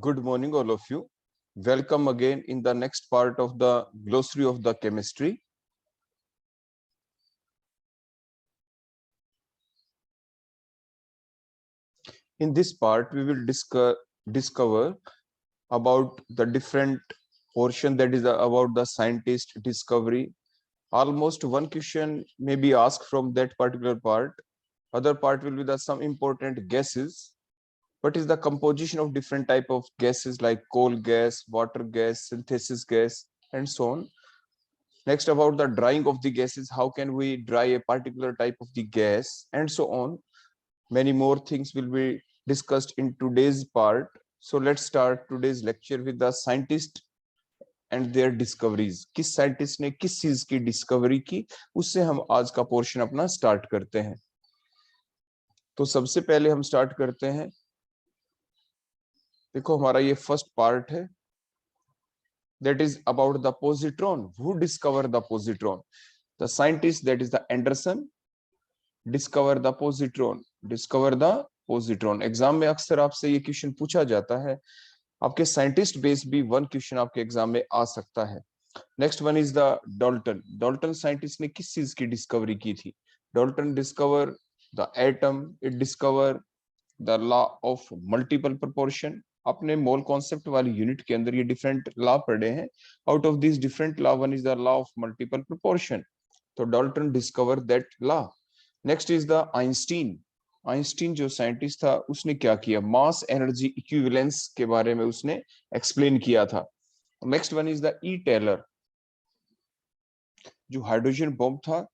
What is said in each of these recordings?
Good morning, all of you. Welcome again in the next part of the glossary of the chemistry. In this part, we will discover about the different portion that is about the scientist discovery. Almost one question may be asked from that particular part. Other part will be the some important gases. What is the composition of different type of gases like coal gas, water gas, synthesis gas, and so on. Next, about the drying of the gases, how can we dry a particular type of the gas, and so on. Many more things will be discussed in today's part. So let's start today's lecture with the scientist and their discoveries. किस scientist ने किस चीज की discovery की, उससे हम आज का पोर्शन अपना स्टार्ट करते हैं. तो सबसे पहले हम स्टार्ट करते हैं. देखो हमारा ये फर्स्ट पार्ट है, that is about the positron. Who discovered the positron? The scientist, that is the Anderson, discover the positron. Discover the positron. Exam में अक्सर आपसे ये क्वेश्चन पूछा जाता है. आपके साइंटिस्ट बेस भी वन क्वेश्चन आपके एग्जाम में आ सकता है. Next one is the Dalton. Dalton scientist ने किस चीज की डिस्कवरी की थी? Dalton discover the atom. It discover the law of multiple proportion. अपने मोल कॉन्सेप्ट वाली यूनिट के अंदर ये डिफरेंट लॉ पढ़े हैं. Out of this different law one is the law of multiple proportion. तो Dalton discover that law. Next is the Einstein. Einstein जो scientist था उसने क्या किया? मास एनर्जी इक्विवेलेंस के बारे में उसने एक्सप्लेन किया था. Next one is the E Teller. जो हाइड्रोजन बॉम्ब था,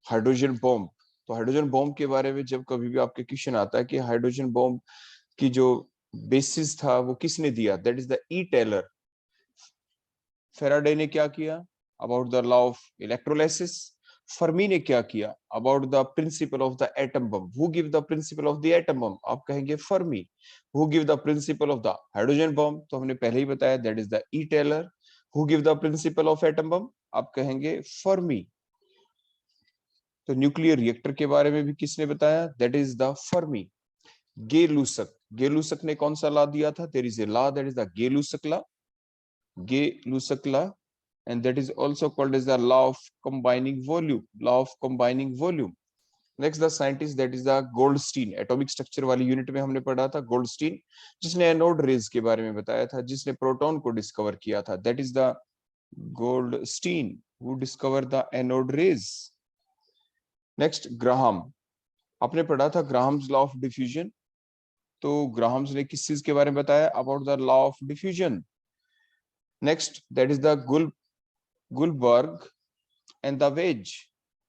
हाइड्रोजन बॉम्ब. तो हाइड्रोजन बॉम्ब के बारे में जब कभी भी आपके क्वेश्चन आता है कि हाइड्रोजन बॉम्ब की जो बेसिस था वो किसने दिया, that is the E Teller. Faraday ने क्या किया? About the law of electrolysis. Fermi ने क्या किया? About the principle of the atom bomb. Who give the principle of the atom bomb? आप कहेंगे Fermi. Who give the principle of the hydrogen bomb? तो हमने पहले ही बताया, that is the E Teller. Who give the principle of atom bomb? आप कहेंगे Fermi. तो न्यूक्लियर रिएक्टर के बारे में भी किसने बताया? That is the Fermi. Gay Lussac. Gay Lussac ने कौन सा लॉ दिया था? There is a law, that is the Gay Lussac law. Gay Lussac law, and that is also called as the law of combining volume. Law of combining volume. Next the scientist, that is the Goldstein. atomic structure वाली unit में हमने पढ़ा था Goldstein, जिसने anode rays के बारे में बताया था, जिसने प्रोटॉन को डिस्कवर किया था. that is the Goldstein who discovered the anode rays. Next Graham. आपने पढ़ा था ग्राहम्स लॉ ऑफ डिफ्यूजन. तो ग्राहम्स ने किस चीज के बारे में बताया? About the law of diffusion. Next that is the Guldberg and the Waage.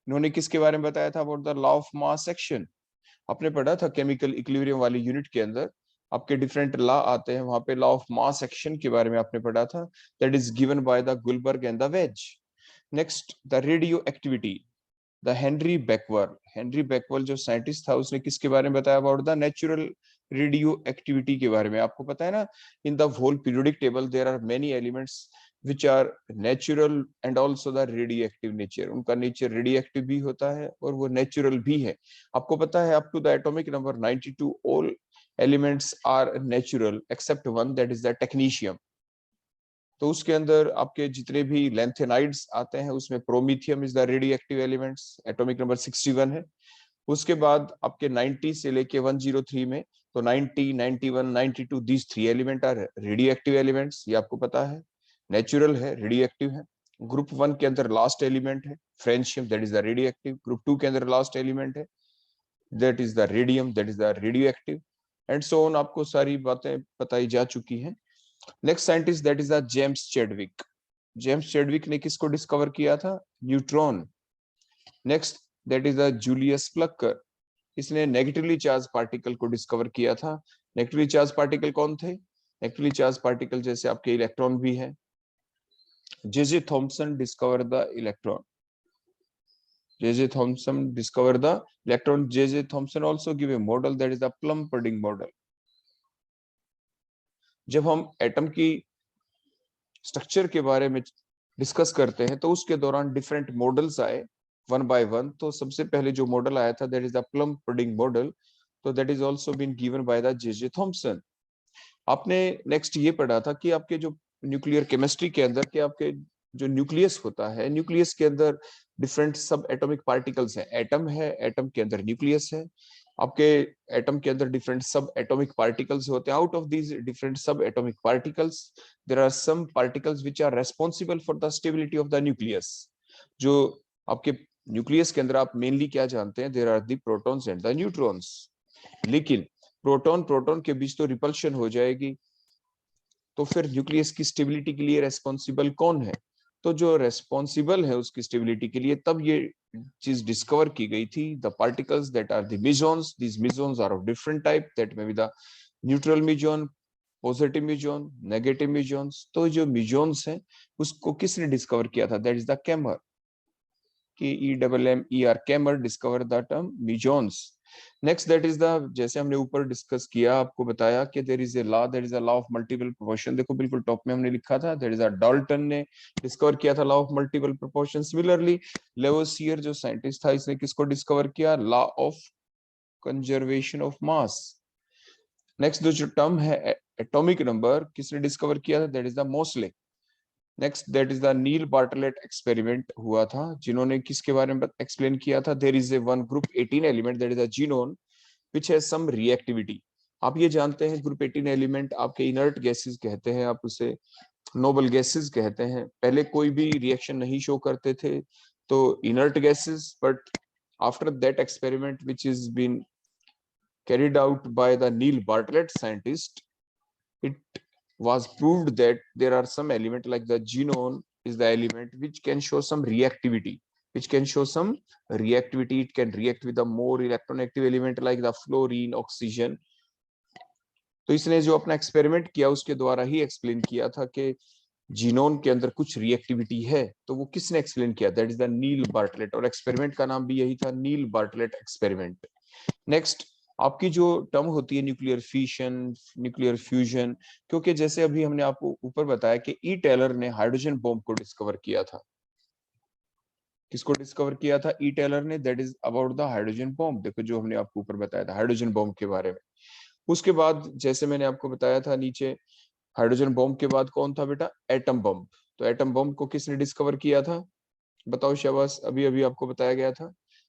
इन्होंने किसके बारे में बताया था? About the law of mass action. आपने पढ़ा था केमिकल इक्विलिब्रियम वाली यूनिट के अंदर आपके डिफरेंट लॉ आते हैं, वहां पे लॉ ऑफ मास एक्शन के बारे में आपने पढ़ा था, that is given by the Guldberg and the Waage. Next the radio activity. The Henri Becquerel. Henri Becquerel जो साइंटिस्ट था उसने किसके बारे में बताया? About the natural radio activity के बारे में. आपको पता है ना, in the whole periodic table there are many elements which are natural and also the radioactive nature. उनका नेचर रेडियोएक्टिव भी होता है और वो नेचुरल भी है. आपको पता है up to the atomic number 92 all elements are natural except one, that is the technetium. तो उसके अंदर आपके जितने भी लैंथेनाइड्स आते हैं उसमें promethium is the radioactive elements, atomic number 61 है. उसके बाद आपके 90 से लेके 103 में, तो 90, 91, 92 these three element are radioactive elements. ये आपको पता है, नेचुरल है, रेडियोएक्टिव है. ग्रुप 1 के अंदर लास्ट एलिमेंट है francium, that is the radioactive. Group 2 के अंदर लास्ट एलिमेंट है, that is the radium, that is the radioactive. And so on. आपको सारी बातें बताई जा चुकी हैं. Next scientist, that is the James Chadwick. James Chadwick ने किसको डिस्कवर किया था? Neutron. Next that is the Julius Plucker. इसने नेगेटिवली चार्ज पार्टिकल को डिस्कवर किया था. नेगेटिवली चार्ज पार्टिकल कौन थे? नेगेटिवली चार्ज पार्टिकल जैसे आपके इलेक्ट्रॉन भी है. J Thomson discover the electron. J Thomson discover the electron. J Thomson also give a model, that is the plum pudding model. जब हम एटम की स्ट्रक्चर के बारे में डिस्कस करते हैं तो उसके दौरान डिफरेंट मॉडल्स आए वन बाय वन. तो सबसे पहले जो मॉडल आया था, that is the plum pudding model. तो that is also been given by the J Thomson. आपने नेक्स्ट ये पढ़ा था कि आपके जो न्यूक्लियर केमिस्ट्री के अंदर के आपके जो न्यूक्लियस होता है, न्यूक्लियस के अंदर डिफरेंट सब एटॉमिक पार्टिकल्स है। एटम है, एटम के अंदर न्यूक्लियस है। आपके एटम के अंदर डिफरेंट सब एटॉमिक पार्टिकल्स होते हैं। Out of these different subatomic particles there are some particles which are responsible for the stability of the nucleus. जो आपके न्यूक्लियस के अंदर आप मेनली क्या जानते हैं, there are the protons and the neutrons. लेकिन प्रोटॉन प्रोटॉन के बीच तो रिपल्शन हो जाएगी, तो फिर न्यूक्लियस की स्टेबिलिटी के लिए रेस्पॉन्सिबल कौन है? तो जो रेस्पॉन्सिबल है उसकी स्टेबिलिटी के लिए, तब ये चीज डिस्कवर की गई थी, the particles that are the mesons. These mesons are of different type, that may be the neutral meson, positive meson, negative mesons. तो जो मेसॉन्स हैं उसको किसने डिस्कवर किया था? That is the Kemmer, KEMMER, Kemmer discover the term mesons. Next that is the, जैसे हमने ऊपर डिस्कस किया, आपको बताया कि there is a law, that is a law of multiple proportion. देखो बिल्कुल टॉप में हमने लिखा था, दैट इज अ डाल्टन ने डिस्कवर किया था law of multiple proportion. Similarly Lavoisier जो साइंटिस्ट था, इसने किसको डिस्कवर किया? Law of conservation of mass. Next जो टर्म है एटॉमिक नंबर, किसने डिस्कवर किया था? That is the Moseley. Next that is the Neil Bartlett experiment हुआ था, जिन्होंने किसके बारे में एक्सप्लेन किया था? There is a one group 18 element, that is a xenon which has some reactivity। आप ये जानते हैं ग्रुप 18 एलिमेंट आपके इनर्ट गैसेस कहते हैं, आप उसे नोबल गैसेस कहते हैं। पहले कोई भी रिएक्शन नहीं शो करते थे, तो inert gases, but after that experiment which is been carried out by the Neil Bartlett scientist, it was proved that there are some element like the xenon is the element which can show some reactivity, which can show some reactivity. It can react with a more electronegative element like the fluorine, oxygen। तो इसने जो अपना experiment किया उसके द्वारा ही explain किया था कि जीनोन के अंदर कुछ रिएक्टिविटी है। तो वो किसने एक्सप्लेन किया? That is the Neil Bartlett, और एक्सपेरिमेंट का नाम भी यही था, नील बार्टलेट एक्सपेरिमेंट। नेक्स्ट आपकी जो टर्म होती है न्यूक्लियर फिशन, न्यूक्लियर फ्यूजन, क्योंकि जैसे अभी हमने आपको ऊपर बताया कि ई टेलर ने हाइड्रोजन बॉम्ब को डिस्कवर किया था। किसको डिस्कवर किया था? ई टेलर ने। That is about the hydrogen bomb. देखो जो हमने आपको ऊपर बताया था हाइड्रोजन बॉम्ब के बारे में। उसके बाद जैसे मैंने आपको बताया था नीचे, हाइड्रोजन बॉम्ब के बाद कौन था बेटा? Atom bomb. तो एटम बॉम्ब को किसने डिस्कवर किया था? बताओ शाबाश, अभी अभी आपको बताया गया था।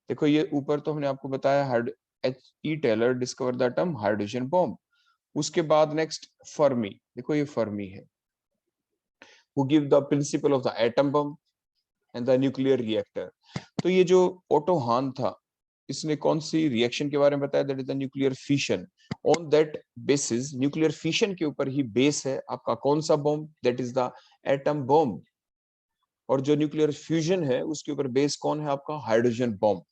देखो ये ऊपर तो हमने आपको बताया, E Teller discover the term hydrogen bomb. उसके बाद नेक्स्ट फर्मी। देखो ये फर्मी है, who give the principle of the atom bomb and the nuclear reactor। तो ये जो ओटो हान था, इसने कौन सी रिएक्शन के बारे में बताया? That is the nuclear fission. On that basis, nuclear fission के ऊपर ही बेस है आपका कौन सा bomb? That is the atom bomb. और जो न्यूक्लियर फ्यूजन है उसके ऊपर बेस कौन है आपका? Hydrogen bomb.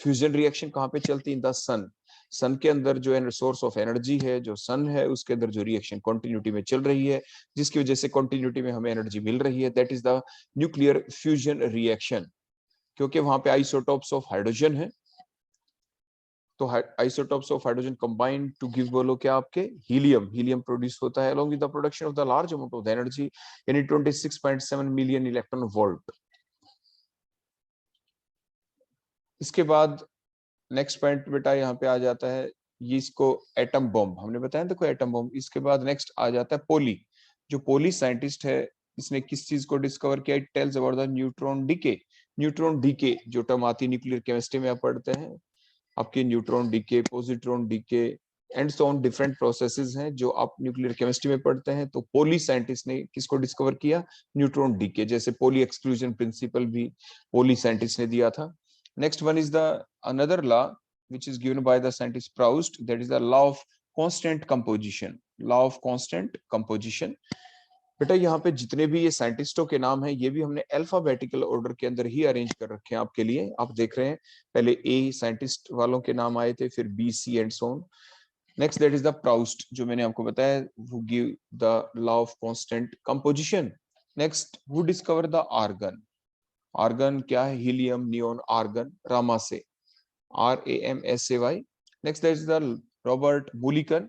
फ्यूजन रिएक्शन कहाँ पे चलती है? इन द सन। सन के अंदर जो सोर्स ऑफ एनर्जी है, जो सन है, उसके अंदर जो रिएक्शन कंटिन्यूटी में चल रही है, जिसकी वजह से कंटिन्यूटी में हमें एनर्जी मिल रही है, that is the nuclear fusion reaction. क्योंकि वहां पे आइसोटोप्स ऑफ हाइड्रोजन है, तो isotopes of hydrogen combined to give, बोलो क्या आपके? हीलियम। हीलियम प्रोड्यूस होता है along with the production of the large amount of energy, यानी 26.7 मिलियन इलेक्ट्रॉन वोल्ट। इसके बाद नेक्स्ट पॉइंट बेटा यहाँ पे आ जाता है, ये इसको एटम बॉम्ब हमने बताया, देखो एटम बॉम्ब। इसके बाद नेक्स्ट आ जाता है पोली। जो पोली साइंटिस्ट है, इसने किस चीज को डिस्कवर किया? It tells about the neutron decay. Neutron decay जो टर्म आती है न्यूक्लियर केमिस्ट्री में आप पढ़ते हैं, आपके neutron decay, positron decay and so on, different processes हैं जो आप न्यूक्लियर केमिस्ट्री में पढ़ते हैं। तो पोली साइंटिस्ट ने किसको डिस्कवर किया? Neutron decay. जैसे पोली एक्सक्लूजन प्रिंसिपल भी पोली साइंटिस्ट ने दिया था। Next one is the another law which is given by the scientist Proust, that is the law of constant composition। law of constant composition। बेटा यहाँ पे जितने भी ये साइंटिस्टों के नाम हैं, ये भी हमने अल्फाबेटिकल ऑर्डर के अंदर ही अरेंज कर रखे हैं आपके लिए। आप देख रहे हैं पहले ए साइंटिस्ट वालों के नाम आए थे, फिर B, C and so on. Next that is the Proust, जो मैंने आपको बताया, who give the law of constant composition। Next, who discover the argon। Argon क्या है? Helium, neon, argon, Ramsay, RAMSAY। Next that is the Robert Mulliken,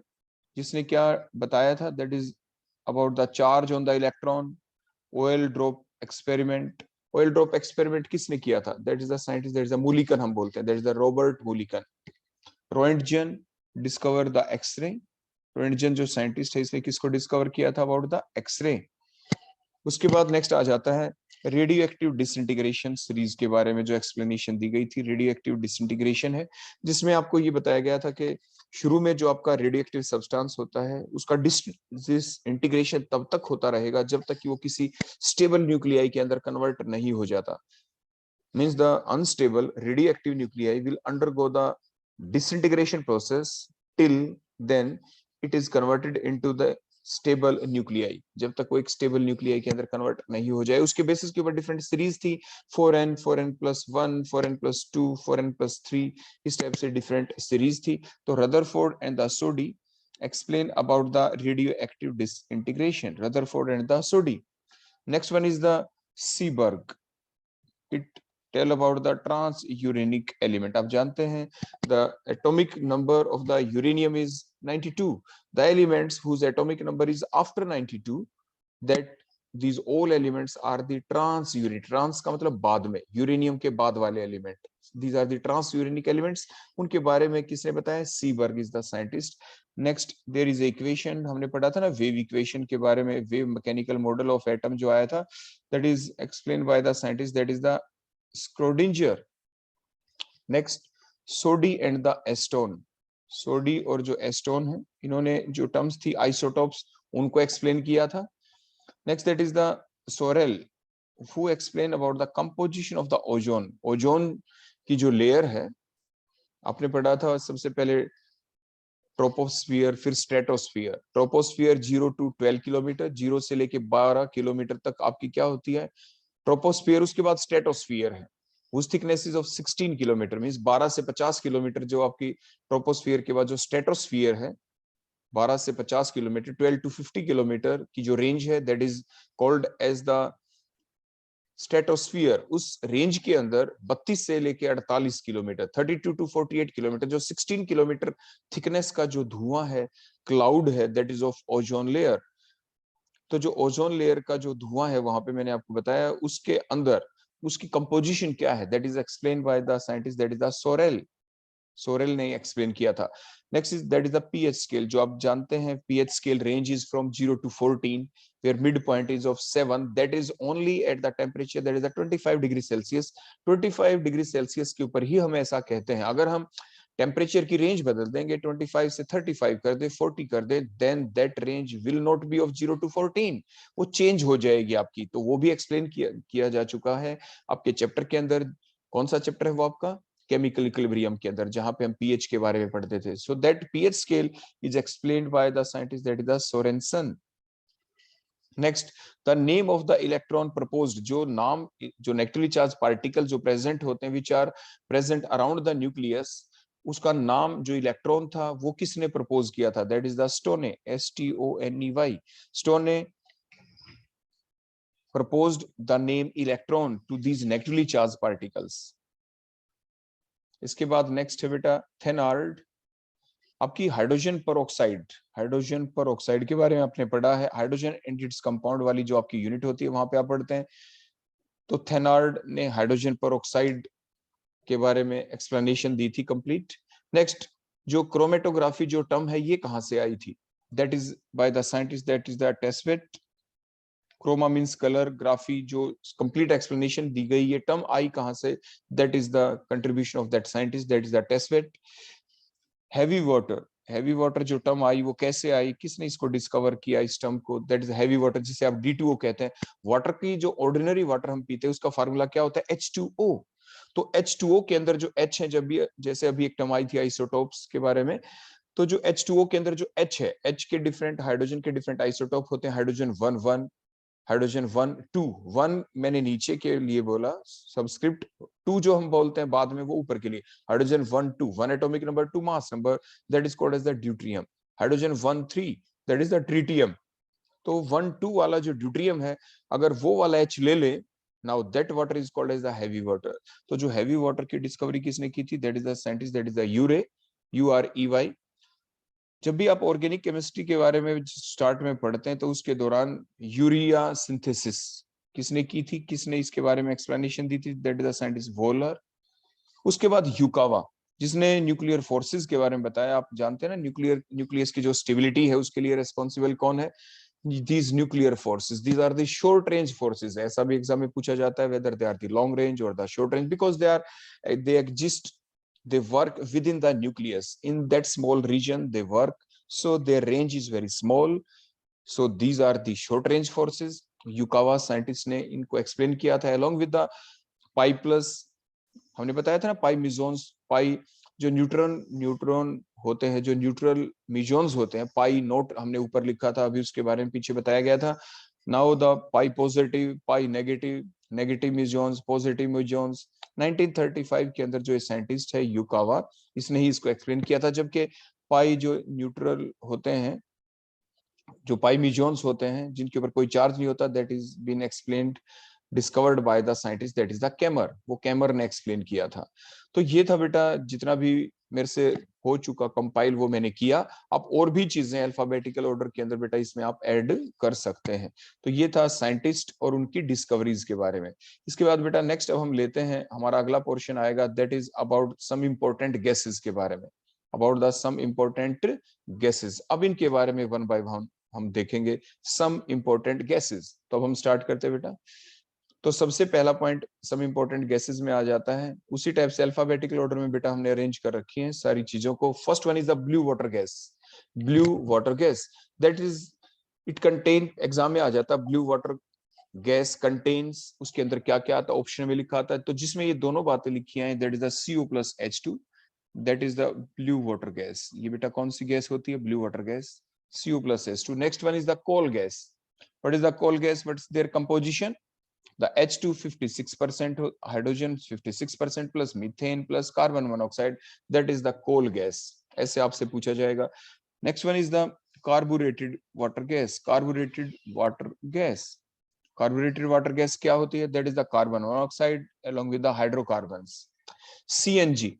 जिसने क्या बताया था? That is about the charge on the electron. Oil drop experiment. Oil drop experiment किसने किया था? That is the scientist, that is the Mulliken हम बोलते हैं, that is the Robert Mulliken. Roentgen discover the X-ray. Roentgen जो scientist है इसने किसको डिस्कवर किया था? About the x ray. उसके बाद नेक्स्ट आ जाता है रेडियो एक्टिव डिसइंटीग्रेशन सीरीज के बारे में जो एक्सप्लेनेशन दी गई थी। रेडियो एक्टिव डिसइंटीग्रेशन है जिसमें आपको ये बताया गया था कि शुरू में जो आपका रेडियो एक्टिव सब्सटेंस होता है उसका डिसइंटीग्रेशन तब तक होता रहेगा जब तक कि वो किसी स्टेबल न्यूक्लियाई के अंदर कन्वर्ट नहीं हो जाता। Means the unstable radioactive nuclei will undergo the disintegration process till then it is converted into the stable nuclei. जब तक वो एक स्टेबल न्यूक्लियाई के अंदर कन्वर्ट नहीं हो जाए। उसके बेसिस के ऊपर डिफरेंट सीरीज थी 4n 4n+1 4n+2 4n+3 इस टाइप से डिफरेंट सीरीज थी। तो Rutherford and the Soddy explain about the radioactive disintegration. Rutherford and the Soddy. Next one is the Seeberg. It tell about the transuranic element. आप जानते हैं the atomic number of the uranium is 92. The elements whose atomic number is after 92, that these all elements are the transuranic. Trans का मतलब बाद में, uranium के बाद वाले element. These are the transuranic elements. उनके बारे में किसने बताया? Seeberg is the scientist. Next there is equation, हमने पढ़ा था ना wave equation के बारे में, wave mechanical model of atom जो आया था, that is explained by the scientist, that is the Schrodinger. Next Soddy and the Aston. सोडी और जो एस्टोन है इन्होंने जो टर्म्स थी आइसोटोप्स उनको एक्सप्लेन किया था। Next that is the sorrel who explain about the composition of the ozone. Ozone की जो लेयर है आपने पढ़ा था सबसे पहले ट्रोपोस्फियर फिर स्ट्रेटोस्फियर। ट्रोपोस्फियर 0 to 12 किलोमीटर, 0 से लेके 12 किलोमीटर तक आपकी क्या होती है? ट्रोपोस्फियर। उसके बाद स्ट्रेटोस्फियर है whose thickness is of 16 kilometre, means 12 से 50 किलोमीटर जो आपकी ट्रोपोस्फियर के बाद जो स्ट्रेटोस्फियर है 12 से 50 किलोमीटर 12 to 50 किलोमीटर की जो रेंज है that is called as the stratosphere. उस रेंज के अंदर 32 से लेके 48 किलोमीटर 32 to 48 किलोमीटर जो 16 किलोमीटर थिकनेस का जो धुआं है क्लाउड है that is of ozone layer. तो जो ओजोन लेयर का जो धुआं है वहां पे मैंने आपको बताया उसके अंदर उसकी कंपोजिशन क्या है that is explain by the scientist that is the sorrel. Sorrel ने एक्सप्लेन किया था। Next is that is the pH scale. जो आप जानते हैं pH scale range is from 0 to 14 where midpoint is of 7, that is only at the temperature that is the 25 degree Celsius. 25 degree Celsius के ऊपर ही हम ऐसा कहते हैं। अगर हम टेम्परेचर की रेंज बदल देंगे 25 से 35 कर दे 40 कर दे then that range will not be of 0 to 14, वो चेंज हो जाएगी आपकी। तो वो भी एक्सप्लेन किया जा चुका है आपके चैप्टर के अंदर। कौन सा चैप्टर है वो आपका? केमिकल इक्विलिब्रियम के अंदर, जहां पे हम पीएच के बारे में पढ़ते थे। So that pH scale is explained by the scientist that is the Sorensen. Next the name of the electron proposed. जो नाम जो नेगेटिवली चार्ज पार्टिकल जो प्रेजेंट होते हैं which are present around the nucleus, उसका नाम जो इलेक्ट्रॉन था वो किसने प्रपोज किया था? That is the Stoney, STONEY। Stoney proposed the name electron to these negatively charged particles. इसके बाद नेक्स्ट है बेटा थेनार्ड। आपकी हाइड्रोजन परऑक्साइड, हाइड्रोजन परऑक्साइड के बारे में आपने पढ़ा है। हाइड्रोजन एंड इट्स कंपाउंड वाली जो आपकी यूनिट होती है वहां पे आप पढ़ते हैं। तो थेनार्ड ने हाइड्रोजन परऑक्साइड के बारे में एक्सप्लेनेशन दी थी कंप्लीट। नेक्स्ट जो क्रोमेटोग्राफी जो टर्म है ये कहां से आई थी? That is by the scientist that is the Tswett. Chroma means colour, graphy जो कंप्लीट एक्सप्लेनेशन दी गई ये टर्म आई कहां से? That is the contribution of that scientist that is the Tswett. Heavy water, heavy water जो term आई वो कैसे आई? किसने इसको डिस्कवर किया इस टर्म को? दैट इज हैवी वाटर जिसे आप D2O कहते हैं। वाटर की जो ऑर्डिनरी वाटर हम पीते हैं उसका फार्मूला क्या होता है? H2O। तो H2O के अंदर जो H है, जब भी जैसे अभी एक टर्म आई थी आइसोटोप्स के बारे में, तो जो H2O के अंदर जो H है, H के डिफरेंट हाइड्रोजन के डिफरेंट आइसोटोप होते हैं। Hydrogen 1 1, hydrogen 1 2। 1 मैंने नीचे के लिए बोला सबस्क्रिप्ट, 2 जो हम बोलते हैं बाद में वो ऊपर के लिए। Hydrogen 1 2, 1 atomic number 2 mass number, that is called as the deuterium. Hydrogen 1 3 that is the tritium. तो 1 2 वाला जो ड्यूट्रियम है अगर वो वाला H ले ले, now that water is called as the heavy water. तो जो हैवी वाटर की डिस्कवरी किसने की थी? That is the scientist that is the Urey, UREY। जब भी आप ऑर्गेनिक केमिस्ट्री के बारे में स्टार्ट में पढ़ते हैं तो उसके दौरान यूरिया सिंथेसिस किसने की थी? किसने इसके बारे में एक्सप्लेनेशन दी थी? That is the scientist volar. उसके बाद यूकावा। जिसने न्यूक्लियर फोर्सेस के बारे में बताया। आप जानते हैं ना, न्यूक्लियस की जो स्टेबिलिटी है उसके लिए रिस्पॉन्सिबल कौन है? These nuclear forces, these are the short range forces. ऐसा भी एग्जाम में पूछा जाता है, whether they are the long range or the short range, because they exist, they work within the nucleus. In that small region they work, so their range is very small. So these are the short range forces. Yukawa scientist ने इनको explain किया था, along with the pi plus, हमने बताया था ना, पाई मिजोन्स, पाई जो neutron होते हैं, जो न्यूट्रल मिजोन्स होते हैं, पाई नोट हमने ऊपर लिखा था, अभी उसके बारे में पीछे बताया गया था। Now the pi positive, pi negative, negative mesons, positive mesons. 1935 के अंदर जो ये साइंटिस्ट है युकावा, इसने ही इसको एक्सप्लेन किया था। जबकि पाई जो न्यूट्रल होते हैं, जो पाई मिजोन्स होते हैं जिनके ऊपर कोई चार्ज नहीं होता, that is been explained, discovered by the scientist, that is the Kemmer, वो कैमर ने एक्सप्लेन किया था। तो ये था बेटा, जितना भी मेरे से हो चुका कंपाइल वो मैंने किया। आप और भी चीजें अल्फाबेटिकल ऑर्डर के अंदर बेटा इसमें आप ऐड कर सकते हैं। तो ये था साइंटिस्ट और उनकी डिस्कवरीज के बारे में। इसके बाद बेटा नेक्स्ट अब हम लेते हैं, हमारा अगला पोर्शन आएगा, that is about some important gases के बारे में, about the some important gases. अब इनके बारे में वन बाय वन हम देखेंगे, सम इंपॉर्टेंट गैसेस। तो अब हम स्टार्ट करते हैं बेटा। तो सबसे पहला पॉइंट सम इंपॉर्टेंट गैसेस में आ जाता है। उसी टाइप से अल्फाबेटिकल ऑर्डर में बेटा हमने अरेंज कर रखी है सारी चीजों को। First one is the blue water gas. Blue water gas, that is, it contain, exam में आ जाता है, ब्लू वाटर गैस कंटेन्स, उसके अंदर क्या क्या आता है ऑप्शन में लिखा आता है। तो जिसमें ये दोनों बातें लिखी हैं, that is the CO+H2, that is the blue water gas. ये बेटा कौन सी गैस होती है? Blue water gas, CO+H2। Next one is the coal gas. What is the coal gas? What's there composition? The H2 56% hydrogen 56% plus methane plus carbon monoxide, that is the coal gas। ऐसे आपसे पूछा जाएगा। Next one is the carbureted water gas। Carbureted water gas, carbureted water gas क्या होती है? That is the carbon monoxide along with the hydrocarbons। CNG,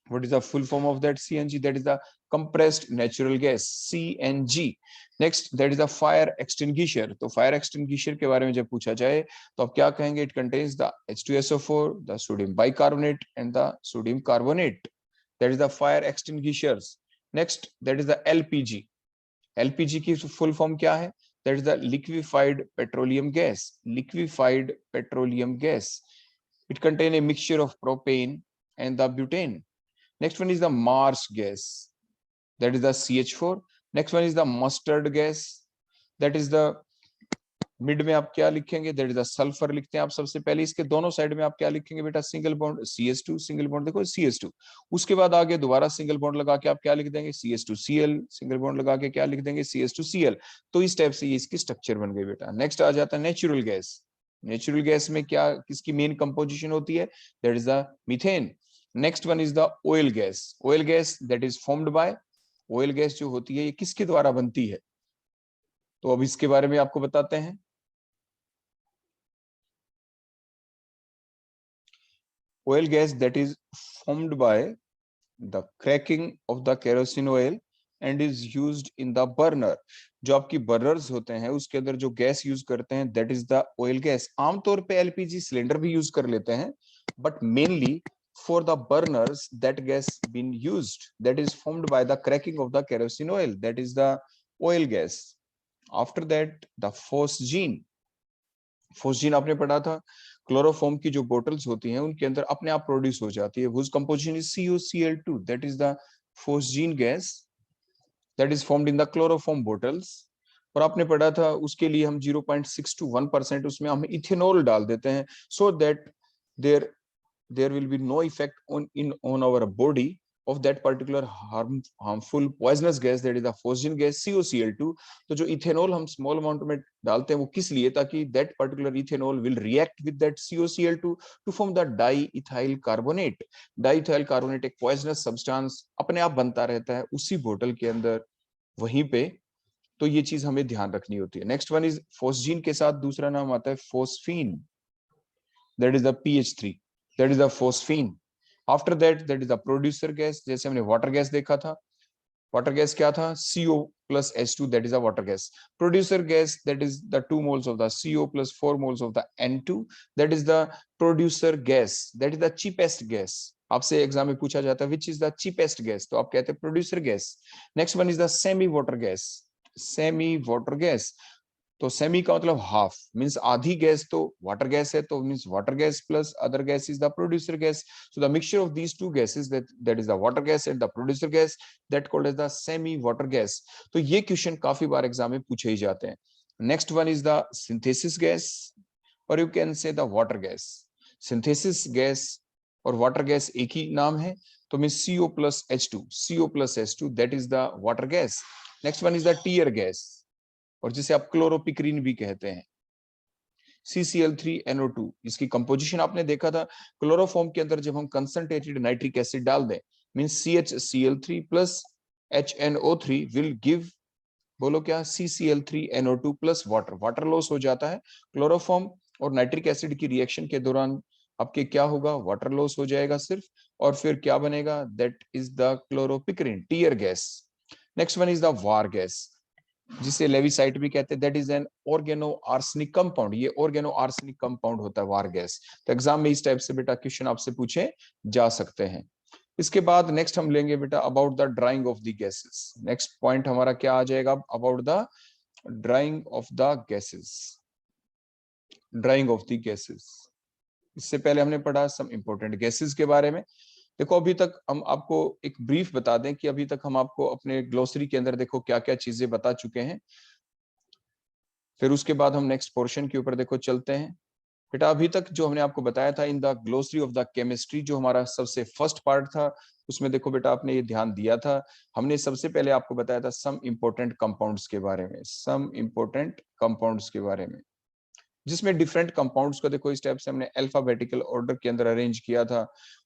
what is the full form of that? CNG, that is the compressed natural gas, CNG। Next that is the fire extinguisher. तो fire extinguisher के बारे में जब पूछा जाए तो आप क्या कहेंगे? It contains the H2SO4, the sodium bicarbonate and the sodium carbonate, that is the fire extinguishers. Next that is the LPG। LPG की फुल फॉर्म क्या है? That is the liquefied petroleum gas, liquefied petroleum gas. It contain a mixture of propane and the butane. Next one is the marsh gas, that is the CH4। next one is the mustard gas, that is the, mid में आप क्या लिखेंगे? That is the sulphur लिखते हैं आप सबसे पहले। इसके दोनों साइड में आप क्या लिखेंगे बेटा? Single bond CH2, single bond देखो CH2। उसके बाद आगे दोबारा सिंगल बॉन्ड लगा के आप क्या लिख देंगे? CH2Cl, सिंगल बॉन्ड लगा के क्या लिख देंगे? CH2Cl। तो इस टाइप से ये इसकी स्ट्रक्चर बन गई बेटा। नेक्स्ट आ जाता है नेचुरल गैस। नेचुरल गैस में क्या, किसकी मेन कंपोजिशन होती है? That is the methane. Next one is the oil gas. Oil gas that is formed by, oil gas जो होती है ये किसके द्वारा बनती है? तो अब इसके बारे में आपको बताते हैं। Oil gas that is formed by the cracking of the kerosene oil and is used in the burner. जो आपकी बर्नर्स होते हैं उसके अंदर जो गैस यूज करते हैं that is the oil gas. आमतौर पे LPG सिलेंडर भी यूज कर लेते हैं, but mainly for the burners that gas been used, that is formed by the cracking of the kerosene oil, that is the oil gas। after that the phosgene। phosgene आपने पढ़ा था, chloroform की जो bottles होती हैं उनके अंदर अपने आप प्रोड्यूस हो जाती है, whose composition is COCl2, that is the phosgene gas that is formed in the chloroform bottles। और आपने पढ़ा था उसके लिए हम 0.6 to 1% उसमें हम इथेनॉल डाल देते हैं, so that there will be no effect on our body of that particular harmful poisonous gas, that is the phosgene gas COCl2। तो जो इथेनॉल हम स्मॉल अमाउंट में डालते हैं वो किस लिए? ताकि that particular ethanol will react with that COCl2 to form the diethyl carbonate। diethyl carbonate एक poisonous substance अपने आप बनता रहता है उसी बोतल के अंदर, वहीं पे। तो ये चीज हमें ध्यान रखनी होती है। नेक्स्ट वन इज फोस्जीन के साथ दूसरा नाम आता है phosphine, that is the PH3, that is the phosphine। after that is the producer gas। जैसे हमने water gas देखा था, water gas क्या था? CO+H2, that is the water gas। producer gas that is the 2 moles of the CO plus 4 moles of the N2, that is the producer gas, that is the cheapest gas। आपसे exam में पूछा जाता है which is the cheapest gas, तो आप कहते हैं producer gas. Next one is the semi water gas. Semi water gas, तो सेमी का मतलब हाफ, मींस आधी गैस तो वाटर गैस है, तो means water gas plus other gas is the producer gas. So the mixture of these two gases, that is the water gas and the producer gas, that called as the semi water gas. तो ये question काफी बार exam में पूछे ही जाते हैं। Next one is the synthesis gas, और you can say the water gas. Synthesis gas और वाटर गैस एक ही नाम है, तो mean CO plus H2, CO plus H2, that is the water gas. Next one is the tear gas, और जिसे आप क्लोरोपिक्रीन भी कहते हैं, CCl3NO2। इसकी कंपोजिशन आपने देखा था क्लोरोफॉर्म के अंदर, जब हम कंसंट्रेटेड नाइट्रिक एसिड डाल दें, means CHCl3 plus HNO3 will give, बोलो क्या, CCl3NO2 plus water. Water loss हो जाता है क्लोरोफॉर्म और नाइट्रिक एसिड की रिएक्शन के दौरान, आपके क्या होगा, वाटर लॉस हो जाएगा सिर्फ, और फिर क्या बनेगा, that is the chloropicrin, tear gas. Next one is the war gas, जिसे लेविसाइट भी कहते हैं, that is an organo arsenic compound. ये ऑर्गेनो आर्सेनिक कंपाउंड होता है वार गैस। तो एग्जाम में इस टाइप से बेटा क्वेश्चन आपसे पूछे जा सकते हैं। इसके बाद नेक्स्ट हम लेंगे बेटा about the drying of the gases. Next point हमारा क्या आ जाएगा, about the drying of the gases. Drying of the gases, इससे पहले हमने पढ़ा सम इंपॉर्टेंट गैसेस के बारे में। देखो अभी तक हम आपको एक ब्रीफ बता दें कि अभी तक हम आपको अपने ग्लोसरी के अंदर देखो क्या क्या चीजें बता चुके हैं, फिर उसके बाद हम नेक्स्ट पोर्शन के ऊपर देखो चलते हैं। बेटा अभी तक जो हमने आपको बताया था in the glossary of the chemistry, जो हमारा सबसे फर्स्ट पार्ट था, उसमें देखो बेटा आपने ये ध्यान दिया था, हमने सबसे पहले आपको बताया था सम इंपॉर्टेंट कंपाउंड्स के बारे में, सम इंपॉर्टेंट कंपाउंड्स के बारे में, जिसमें डिफरेंट कंपाउंड्स को देखो इस टाइप से हमने अल्फाबेटिकल ऑर्डर के अंदर अरेंज किया था,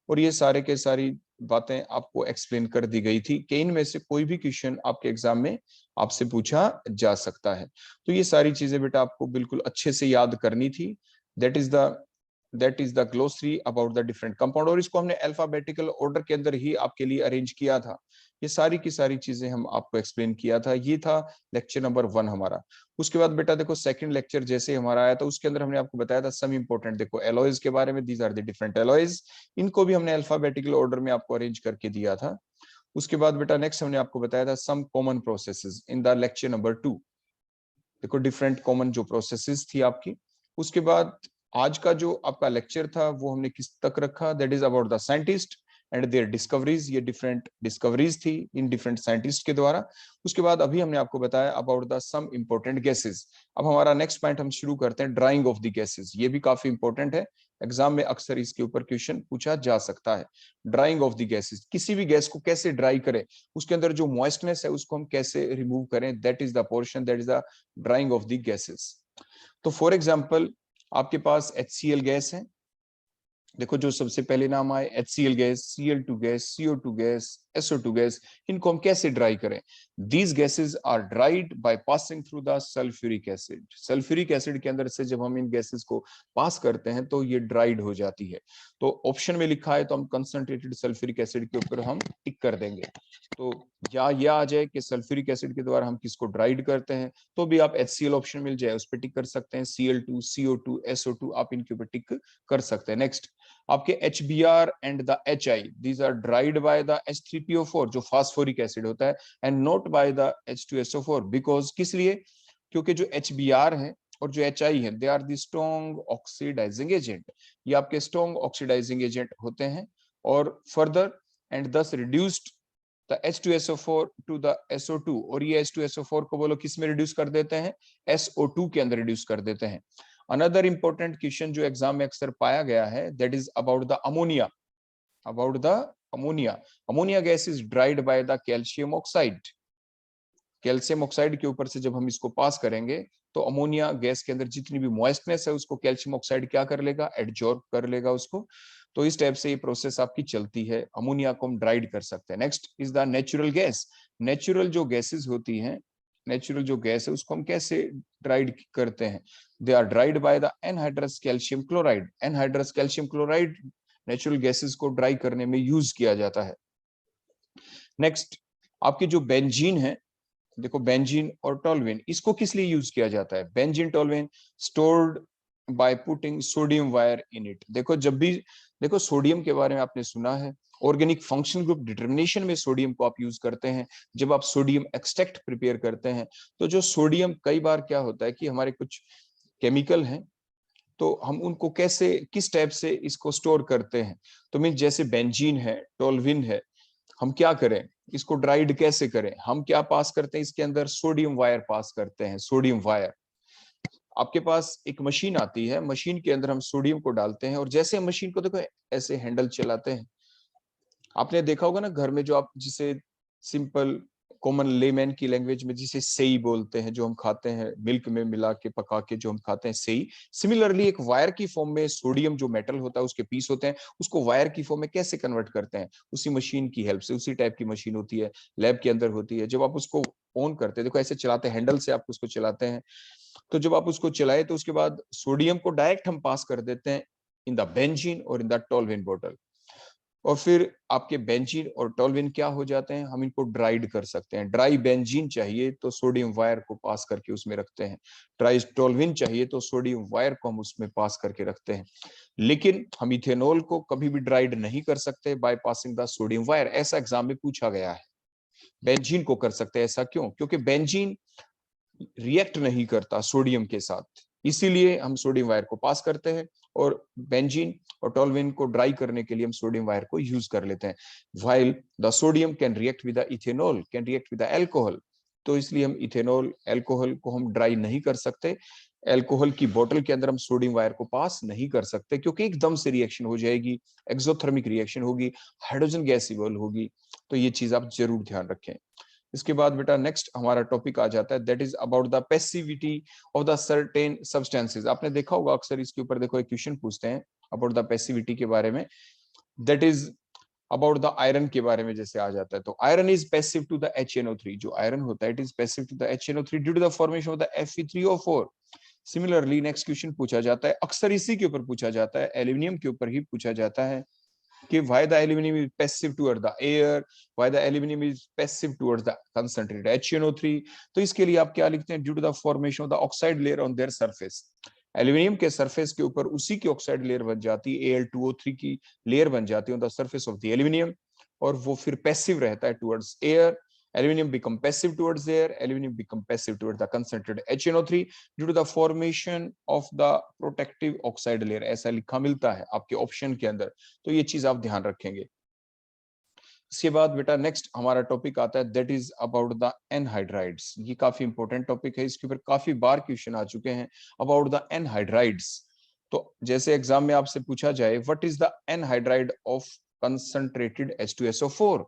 और ये सारे के सारी बातें आपको एक्सप्लेन कर दी गई थी कि इनमें से कोई भी क्वेश्चन आपके एग्जाम में आपसे पूछा जा सकता है। तो ये सारी चीजें बेटा आपको बिल्कुल अच्छे से याद करनी थी। That is the glossary about the different compound, और इसको हमने अल्फाबेटिकल ऑर्डर के अंदर ही आपके लिए अरेंज किया था। ये सारी की सारी चीजें हम आपको एक्सप्लेन किया था। ये था लेक्चर नंबर 1 हमारा। उसके बाद बेटा देखो सेकंड लेक्चर जैसे हमारा आया था, उसके अंदर हमने आपको बताया था सम इंपॉर्टेंट, देखो एलॉयज के बारे में, these are the different alloys, इनको भी हमने अल्फाबेटिकल ऑर्डर में आपको अरेंज करके दिया था। उसके बाद बेटा नेक्स्ट हमने आपको बताया था some common processes in the lecture number 2, देखो डिफरेंट कॉमन जो प्रोसेसेस थी आपकी। उसके बाद आज का जो आपका लेक्चर था वो हमने किस तक रखा, that is about the scientist and their discoveries, ये डिफरेंट डिस्कवरीज थी इन डिफरेंट साइंटिस्ट के द्वारा। उसके बाद अभी हमने आपको बताया about the some important gases. अब हमारा नेक्स्ट पॉइंट हम शुरू करते हैं ड्राइंग ऑफ द गैसेस, ये भी काफी इंपॉर्टेंट है, एग्जाम में अक्सर इसके ऊपर क्वेश्चन पूछा जा सकता है। ड्राइंग ऑफ द गैसेस, किसी भी गैस को कैसे ड्राई करें, उसके अंदर जो मॉइस्टनेस है उसको हम कैसे रिमूव करें, that is the portion, that is the drying of the gases. तो फॉर एग्जांपल आपके पास HCl गैस है, देखो जो सबसे पहले नाम आए HCl gas, Cl2 gas, CO2 gas, SO2 gas, इनको हम कैसे ड्राई करें। These gases are dried by passing through the sulphuric acid. Sulphuric acid के अंदर से जब हम इन गैसेस को पास करते हैं तो ये ड्राइड हो जाती है। तो ऑप्शन में लिखा है तो हम कंसंट्रेटेड सल्फ्यूरिक एसिड के ऊपर हम टिक कर देंगे। तो या ये आ जाए कि सल्फ्यूरिक एसिड के द्वारा हम किसको ड्राइड करते हैं, तो भी आप HCl ऑप्शन मिल जाए उस पर टिक कर सकते हैं। Cl2, CO2, SO2 आप इनके ऊपर टिक कर सकते हैं। नेक्स्ट आपके HBr and the HI, these are dried by the H3PO4 जो फास्फोरिक एसिड होता है, and not by the H2SO4, because किस लिए, क्योंकि जो HBr है और जो HI है they are the strong oxidising agent, ये आपके स्ट्रॉन्ग ऑक्सीडाइजिंग एजेंट होते हैं, और further and thus reduced the H2SO4 to the SO2, और ये H2SO4 को बोलो किस में रिड्यूस कर देते हैं, SO2 के अंदर रिड्यूस कर देते हैं। अनदर इंपॉर्टेंट क्वेश्चन जो एग्जाम में अक्सर पाया गया है, that is about the ammonia, about the ammonia. Ammonia gas is dried by the calcium oxide. Calcium oxide के ऊपर से जब हम इसको पास करेंगे तो अमोनिया गैस के अंदर जितनी भी मॉइस्टनेस है उसको कैल्शियम ऑक्साइड क्या कर लेगा, एडजॉर्ब कर लेगा उसको। तो इस टाइप से ये प्रोसेस आपकी चलती है, अमोनिया को हम ड्राइड कर सकते हैं। Next is the natural gas. Natural जो गैसेस होती हैं, नेचुरल जो गैस है उसको हम कैसे ड्राइड करते हैं, they are dried by the anhydrous calcium chloride. Anhydrous calcium chloride natural gases को ड्राई करने में यूज किया जाता है। नेक्स्ट आपकी जो बेंजीन है, देखो बेंजीन और टोलुएन, इसको किस लिए यूज किया जाता है, benzene toluene stored by putting sodium wire in it. देखो जब भी देखो सोडियम के बारे में आपने सुना है, ऑर्गेनिक फंक्शनल ग्रुप डिटर्मिनेशन में सोडियम को आप यूज करते हैं। जब आप सोडियम एक्सट्रैक्ट प्रिपेयर करते हैं तो जो सोडियम, कई बार क्या होता है कि हमारे कुछ केमिकल हैं, तो हम उनको कैसे, किस टाइप से इसको स्टोर करते हैं। तो मीन जैसे बेंजीन है, टोल्विन है, हम क्या करें, इसको ड्राइड कैसे करें, हम क्या पास करते हैं इसके अंदर, सोडियम वायर पास करते हैं, सोडियम वायर। आपके पास एक मशीन आती है, मशीन के अंदर हम सोडियम को डालते हैं और जैसे हम मशीन को देखो ऐसे हैंडल चलाते हैं, आपने देखा होगा ना घर में, जो आप जिसे सिंपल कॉमन लेमैन की लैंग्वेज में जिसे सेई बोलते हैं, जो हम खाते हैं मिल्क में मिला के पका के जो हम खाते हैं, सेई। सिमिलरली एक वायर की फॉर्म में सोडियम जो मेटल होता है उसके पीस होते हैं, उसको वायर की फॉर्म में कैसे कन्वर्ट करते हैं, उसी मशीन की हेल्प से। उसी टाइप की मशीन होती है, लैब के अंदर होती है। जब आप उसको ऑन करते हैं, देखो ऐसे चलाते हैं, हैंडल से आप उसको चलाते हैं, तो जब आप उसको चलाए तो उसके बाद सोडियम को डायरेक्ट हम पास कर देते हैं इन द बेंजीन और इन द टोल्विन बॉटल। और फिर आपके बेंजीन और टोल्विन क्या हो जाते हैं, हम इनको ड्राइड कर सकते हैं। ड्राई बेंजीन चाहिए तो सोडियम वायर को पास करके उसमें रखते हैं, ड्राई टोल्विन चाहिए तो सोडियम वायर को हम उसमें पास करके रखते हैं। लेकिन हम इथेनॉल को कभी भी ड्राइड नहीं कर सकते by passing the sodium wire, ऐसा एग्जाम में पूछा गया है। बेंजीन को कर सकते हैं, ऐसा क्यों? क्योंकि बेंजीन रिएक्ट नहीं करता सोडियम के साथ, इसीलिए हम सोडियम वायर को पास करते हैं। और बेंजीन और टोल्विन को ड्राई करने के लिए हम सोडियम वायर को यूज कर लेते हैं। While the sodium can react with the ethanol, can react with the alcohol, तो इसलिए हम इथेनॉल एल्कोहल को हम ड्राई नहीं कर सकते। एल्कोहल की बोतल के अंदर हम सोडियम वायर को पास नहीं कर सकते, क्योंकि एकदम से रिएक्शन हो जाएगी, एक्सोथर्मिक रिएक्शन होगी, हाइड्रोजन गैस इवॉल्व होगी। तो ये चीज आप जरूर ध्यान रखें। इसके बाद बेटा नेक्स्ट हमारा टॉपिक आ जाता है, that is about the passivity of the certain substances. आपने देखा होगा अक्सर इसके ऊपर देखो एक क्वेश्चन पूछते हैं अबाउट द पैसिविटी के बारे में, that is about the iron के बारे में जैसे आ जाता है। तो iron is passive to the HNO3, जो आयरन होता है it is passive to the HNO3 due to the formation of the Fe3O4। Similarly next question पूछा जाता है, अक्सर इसी के ऊपर पूछा जाता है, एल्यूमिनियम के ऊपर ही पूछा जाता है कि why the aluminum is passive towards the air, why the aluminum is passive towards the concentrated HNO3। तो इसके लिए आप क्या लिखते हैं, due to the formation of the oxide layer on their surface। Aluminium के सरफेस के ऊपर उसी की ऑक्साइड लेयर बन जाती है, Al2O3 की लेयर बन जाती है on the surface of the aluminium, और वो फिर पैसिव रहता है towards air. Aluminum become passive towards air, aluminum become passive towards the concentrated HNO3 due to the formation of the protective oxide layer, ऐसा लिखा मिलता है आपके ऑप्शन के अंदर। तो ये चीज आप ध्यान रखेंगे। इसके बाद बेटा नेक्स्ट हमारा टॉपिक आता है, that is about the anhydrides. ये काफी इंपॉर्टेंट टॉपिक है, इसके ऊपर काफी बार क्वेश्चन आ चुके हैं अबाउट द एनहाइड्राइड्स। तो जैसे एग्जाम में आपसे पूछा जाए what is the anhydride of concentrated H2SO4,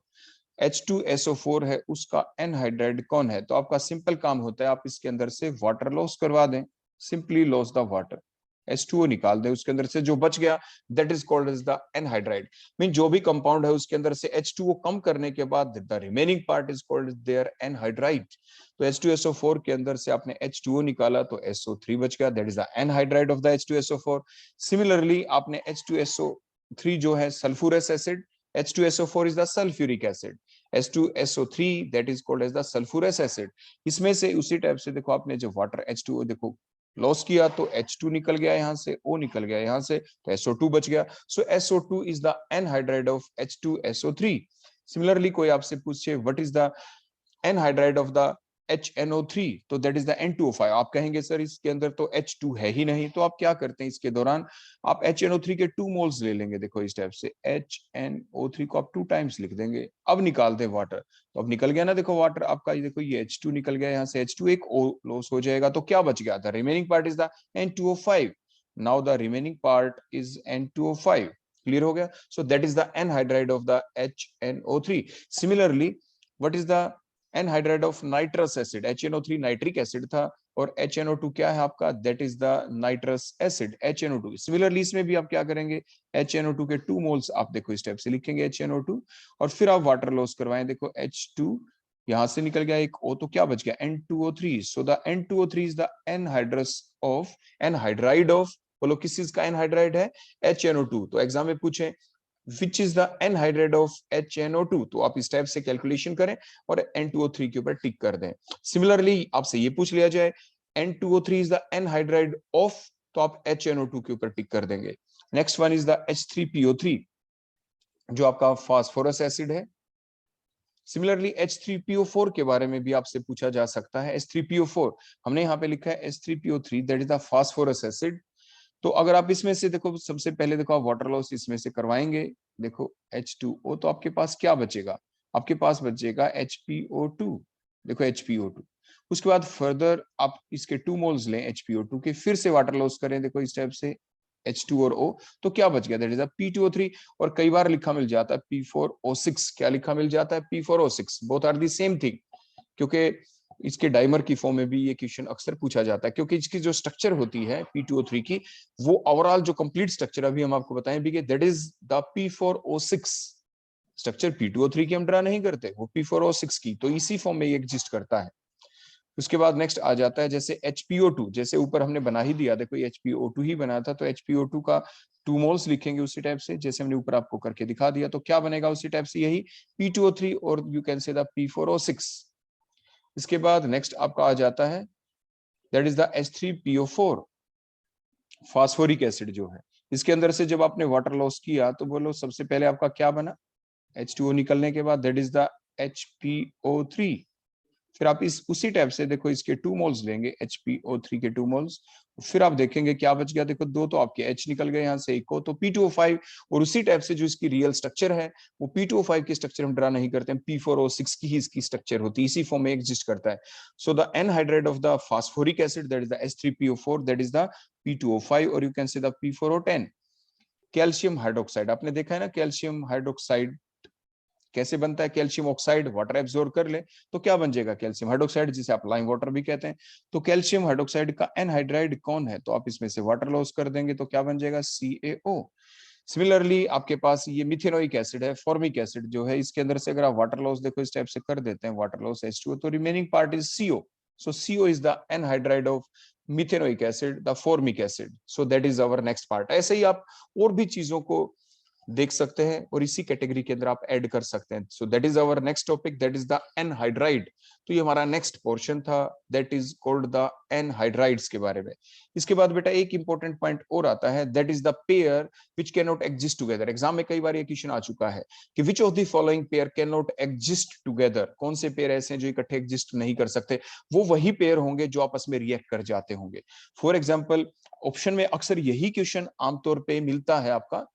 H2SO4 है उसका एनहाइड्राइड कौन है? तो आपका सिंपल काम होता है, आप इसके अंदर से वाटर लॉस करवा दें, simply loss the water, H2O निकाल दें, उसके अंदर से जो बच गया that is called as the anhydride. Mean जो भी कंपाउंड है उसके अंदर से H2O कम करने के बाद the remaining part is called their anhydride. तो H2SO4 के अंदर से आपने H2O निकाला तो SO3 बच गया, that is the anhydride of the H2SO4। Similarly आपने H2SO3 जो है sulphurous acid, H2SO4 is the sulfuric acid, H2SO3 that is called as the sulfurous acid। इसमें से उसी टाइप से देखो आपने जो वाटर H2O देखो लॉस किया तो H2 निकल गया यहाँ से, O निकल गया यहाँ से, तो SO2 बच गया। सो SO2 is the anhydride of H2SO3। Similarly कोई आपसे पूछे what is the anhydride of the HNO3, तो दैट इज द N2O5। आप कहेंगे सर इसके अंदर तो H2 है ही नहीं, तो आप क्या करते हैं इसके दौरान, आप HNO3 के 2 मोल्स ले लेंगे। देखो इस टाइप से HNO3 को आप 2 टाइम्स लिख देंगे। अब निकाल दे वाटर, तो अब निकल गया ना, देखो वाटर आपका, देखो ये H2 निकल गया, यहाँ से H2 एक O लॉस हो जाएगा, तो क्या बच गया, the remaining part is the N2O5। Now the remaining part is N2O5। Clear हो गया? सो that is the anhydride of the HNO3। Similarly what is the anhydride of nitrous acid, HNO3 nitric acid था, और HNO2 क्या है आपका, that is the nitrous acid HNO2। Similarly इसमें भी आप क्या करेंगे, HNO2 के 2 मोल्स आप देखो इस टाइप से लिखेंगे HNO2, और फिर आप वाटर लॉस करवाएं, देखो H2 यहां से निकल गया एक O, तो क्या बच गया N2O3। So the N2O3 is the anhydrous of, anhydride of, बोलो किस चीज का एनहाइड्राइड है, HNO2। तो एग्जाम में पूछे which is the anhydride of HNO2, तो आप इस टाइप से कैलकुलेशन करें और N2O3 के ऊपर टिक कर दें। सिमिलरली आपसे ये पूछ लिया जाए N2O3 is the anhydride of, तो आप HNO2 के ऊपर टिक कर देंगे। Next one is the H3PO3 जो आपका फास्फोरस एसिड है। सिमिलरली H3PO4 के बारे में भी आपसे पूछा जा सकता है। H3PO4 हमने यहाँ पे लिखा है H3PO3 that is the phosphorus acid. तो अगर आप इसमें से देखो, सबसे पहले देखो आप वाटर लॉस इसमें से करवाएंगे, देखो H2O, तो आपके पास क्या बचेगा? आपके पास बचेगा HPO2। देखो HPO2, उसके बाद फर्दर आप इसके 2 मोल्स लें HPO2 के, फिर से वाटर लॉस करें, देखो इस टाइप से H2 और O, तो क्या बच गया? That is a P2O3। और कई बार लिखा मिल जाता है P4O6। क्या लिखा मिल जाता है? P4O6। Both are the same thing, क्योंकि इसके डाइमर की फॉर्म में भी ये क्वेश्चन अक्सर पूछा जाता है, क्योंकि इसकी जो स्ट्रक्चर होती है P2O3 की, वो ओवरऑल जो कंप्लीट स्ट्रक्चर अभी हम आपको बताएं भी, that is the P4O6 structure. P2O3 की हम ड्रा नहीं करते, वो P4O6 की, तो इसी फॉर्म में ये एग्जिस्ट करता है। उसके बाद नेक्स्ट आ जाता है जैसे HPO2, जैसे ऊपर हमने बना ही दिया, देखो ये HPO2 ही बना था, तो HPO2 का 2 मोल्स लिखेंगे उसी टाइप से जैसे हमने ऊपर आपको करके दिखा दिया। तो क्या बनेगा उसी टाइप से, यही P2O3 और you can say the P4O6। इसके बाद नेक्स्ट आपका आ जाता है that is the H3PO4 phosphoric acid जो है। इसके अंदर से जब आपने वाटर लॉस किया तो बोलो सबसे पहले आपका क्या बना? H2O निकलने के बाद दैट इज द HPO3। फिर आप इस उसी टाइप से देखो इसके 2 मोल्स लेंगे HPO3 के 2 मोल्स, फिर आप देखेंगे क्या बच गया, देखो 2 तो आपके H निकल गए यहाँ से, 1 को तो P2O5। और उसी टाइप से जो इसकी रियल स्ट्रक्चर है वो P2O5 की स्ट्रक्चर हम ड्रा नहीं करते हैं, P4O6 की ही इसकी स्ट्रक्चर होती है, इसी फॉर्म में एग्जिस्ट करता है। So the anhydride of the phosphoric acid that is the H3PO4 that is the P2O5 और you can say the P4O10। Calcium hydroxide आपने देखा है ना, कैल्शियम हाइड्रोक्साइड कैसे बनता है? कैल्शियम ऑक्साइड वाटर एब्जॉर्ब कर ले तो क्या बन जाएगा? कैल्शियम हाइड्रोक्साइड, जिसे आप लाइम वाटर भी कहते हैं। तो कैल्शियम हाइड्रोक्साइड का एनहाइड्राइड कौन है? तो आप इसमें से वाटर लॉस कर देंगे तो क्या बन जाएगा? CaO। सिमिलरली आपके पास ये मिथेनोइक एसिड है, फॉर्मिक एसिड जो है, इसके अंदर से अगर आप वाटर लॉस देखो इस टाइप से कर देते हैं, वाटर लॉस H2O, तो remaining part is CO। So CO is the anhydride of methanoic acid, the formic acid. So that is our next part. ऐसे ही आप और भी चीजों को देख सकते हैं और इसी कैटेगरी के अंदर आप ऐड कर सकते हैं। So that is our next topic, that is the anhydride. तो ये हमारा नेक्स्ट पोर्शन था, that is called the anhydrides के बारे में। इसके बाद बेटा एक इंपॉर्टेंट पॉइंट और आता है, that is the pair which can not exist together. Exam में कई बार ये क्वेश्चन आ चुका है कि विच of the following pair can not exist together. कौन से पेयर ऐसे हैं जो इकट्ठे एग्जिस्ट नहीं कर सकते? वो वही पेयर होंगे जो आपस में रिएक्ट कर जाते होंगे। फॉर एग्जाम्पल ऑप्शन में अक्सर यही क्वेश्चन आमतौर पर मिलता है आपका,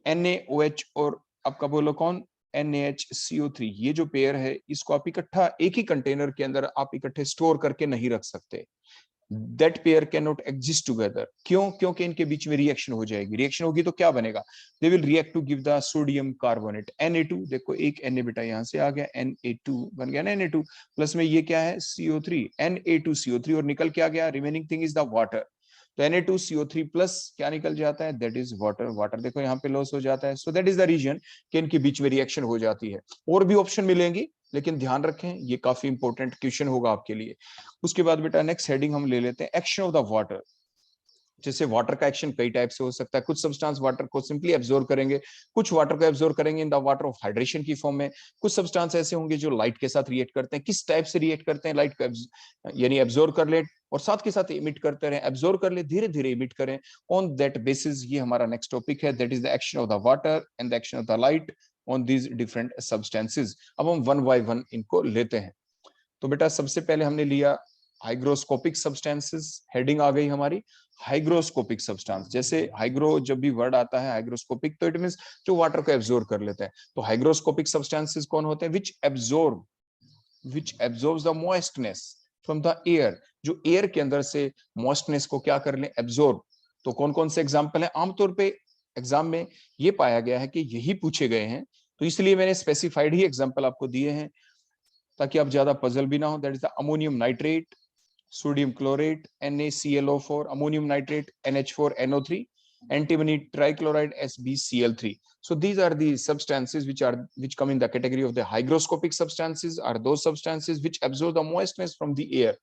NaOH और आपका बोलो कौन? NaHCO3। ये जो पेयर है इसको आप इकट्ठा एक ही कंटेनर के अंदर आप इकट्ठे स्टोर करके नहीं रख सकते। That pair can not exist together. क्यों? क्योंकि इनके बीच में रिएक्शन हो जाएगी। रिएक्शन होगी तो क्या बनेगा? They will react to give the sodium carbonate Na2। देखो एक Na बेटा यहाँ से आ गया, Na2 बन गया ना, Na2 प्लस में ये क्या है? CO3, Na2CO3 और निकल क्या गया? Remaining thing is the water. तो Na2CO3 प्लस क्या निकल जाता है? That is water. वाटर देखो यहाँ पे लॉस हो जाता है। So that is the reason कि इनके बीच में रिएक्शन हो जाती है। और भी ऑप्शन मिलेंगी लेकिन ध्यान रखें ये काफी इंपॉर्टेंट क्वेश्चन होगा आपके लिए। उसके बाद बेटा नेक्स्ट हेडिंग हम ले लेते हैं, एक्शन ऑफ द वाटर। जैसे वाटर का एक्शन कई टाइप से हो सकता है। कुछ सब्सटेंस वाटर को सिंपली एब्जॉर्ब करेंगे, कुछ वाटर को एब्जॉर्ब करेंगे in the water of hydration की फॉर्म में, कुछ सब्सटेंस ऐसे होंगे जो लाइट के साथ रिएक्ट करते हैं। किस टाइप से रिएक्ट करते हैं? लाइट को यानी एब्जॉर्ब कर ले और साथ के साथ इमिट करते रहे, एब्जॉर्ब कर ले धीरे धीरे इमिट करें। ऑन दैट बेसिस ये हमारा नेक्स्ट टॉपिक है, that is the action of the water and the action of the light on these different substances. अब हम वन बाय वन इनको लेते हैं। तो बेटा सबसे पहले हमने लिया हाइग्रोस्कोपिक सब्सटेंसेस, हेडिंग आ गई हमारी हाइग्रोस्कोपिक सब्सटेंस। जैसे हाइग्रो जब भी वर्ड आता है हाइग्रोस्कोपिक, तो इट मींस जो वाटर को एब्जॉर्ब कर लेते हैं। तो हाइग्रोस्कोपिक सब्सटेंसेस कौन होते हैं? Which absorbs the moistness from the air. जो एयर के अंदर से मॉइस्टनेस को क्या कर ले? एब्जॉर्ब। तो कौन कौन से एग्जाम्पल है? आमतौर पे एग्जाम में ये पाया गया है कि यही पूछे गए हैं, तो इसलिए मैंने स्पेसिफाइड ही एग्जाम्पल आपको दिए हैं ताकि आप ज्यादा पजल भी ना हो। That is the ammonium nitrate, sodium chlorate NaClO4, ammonium nitrate NH4NO3, antimony trichloride SbCl3. So these are the substances which come in the category of the hygroscopic substances, are those substances which absorb the moistness from the air.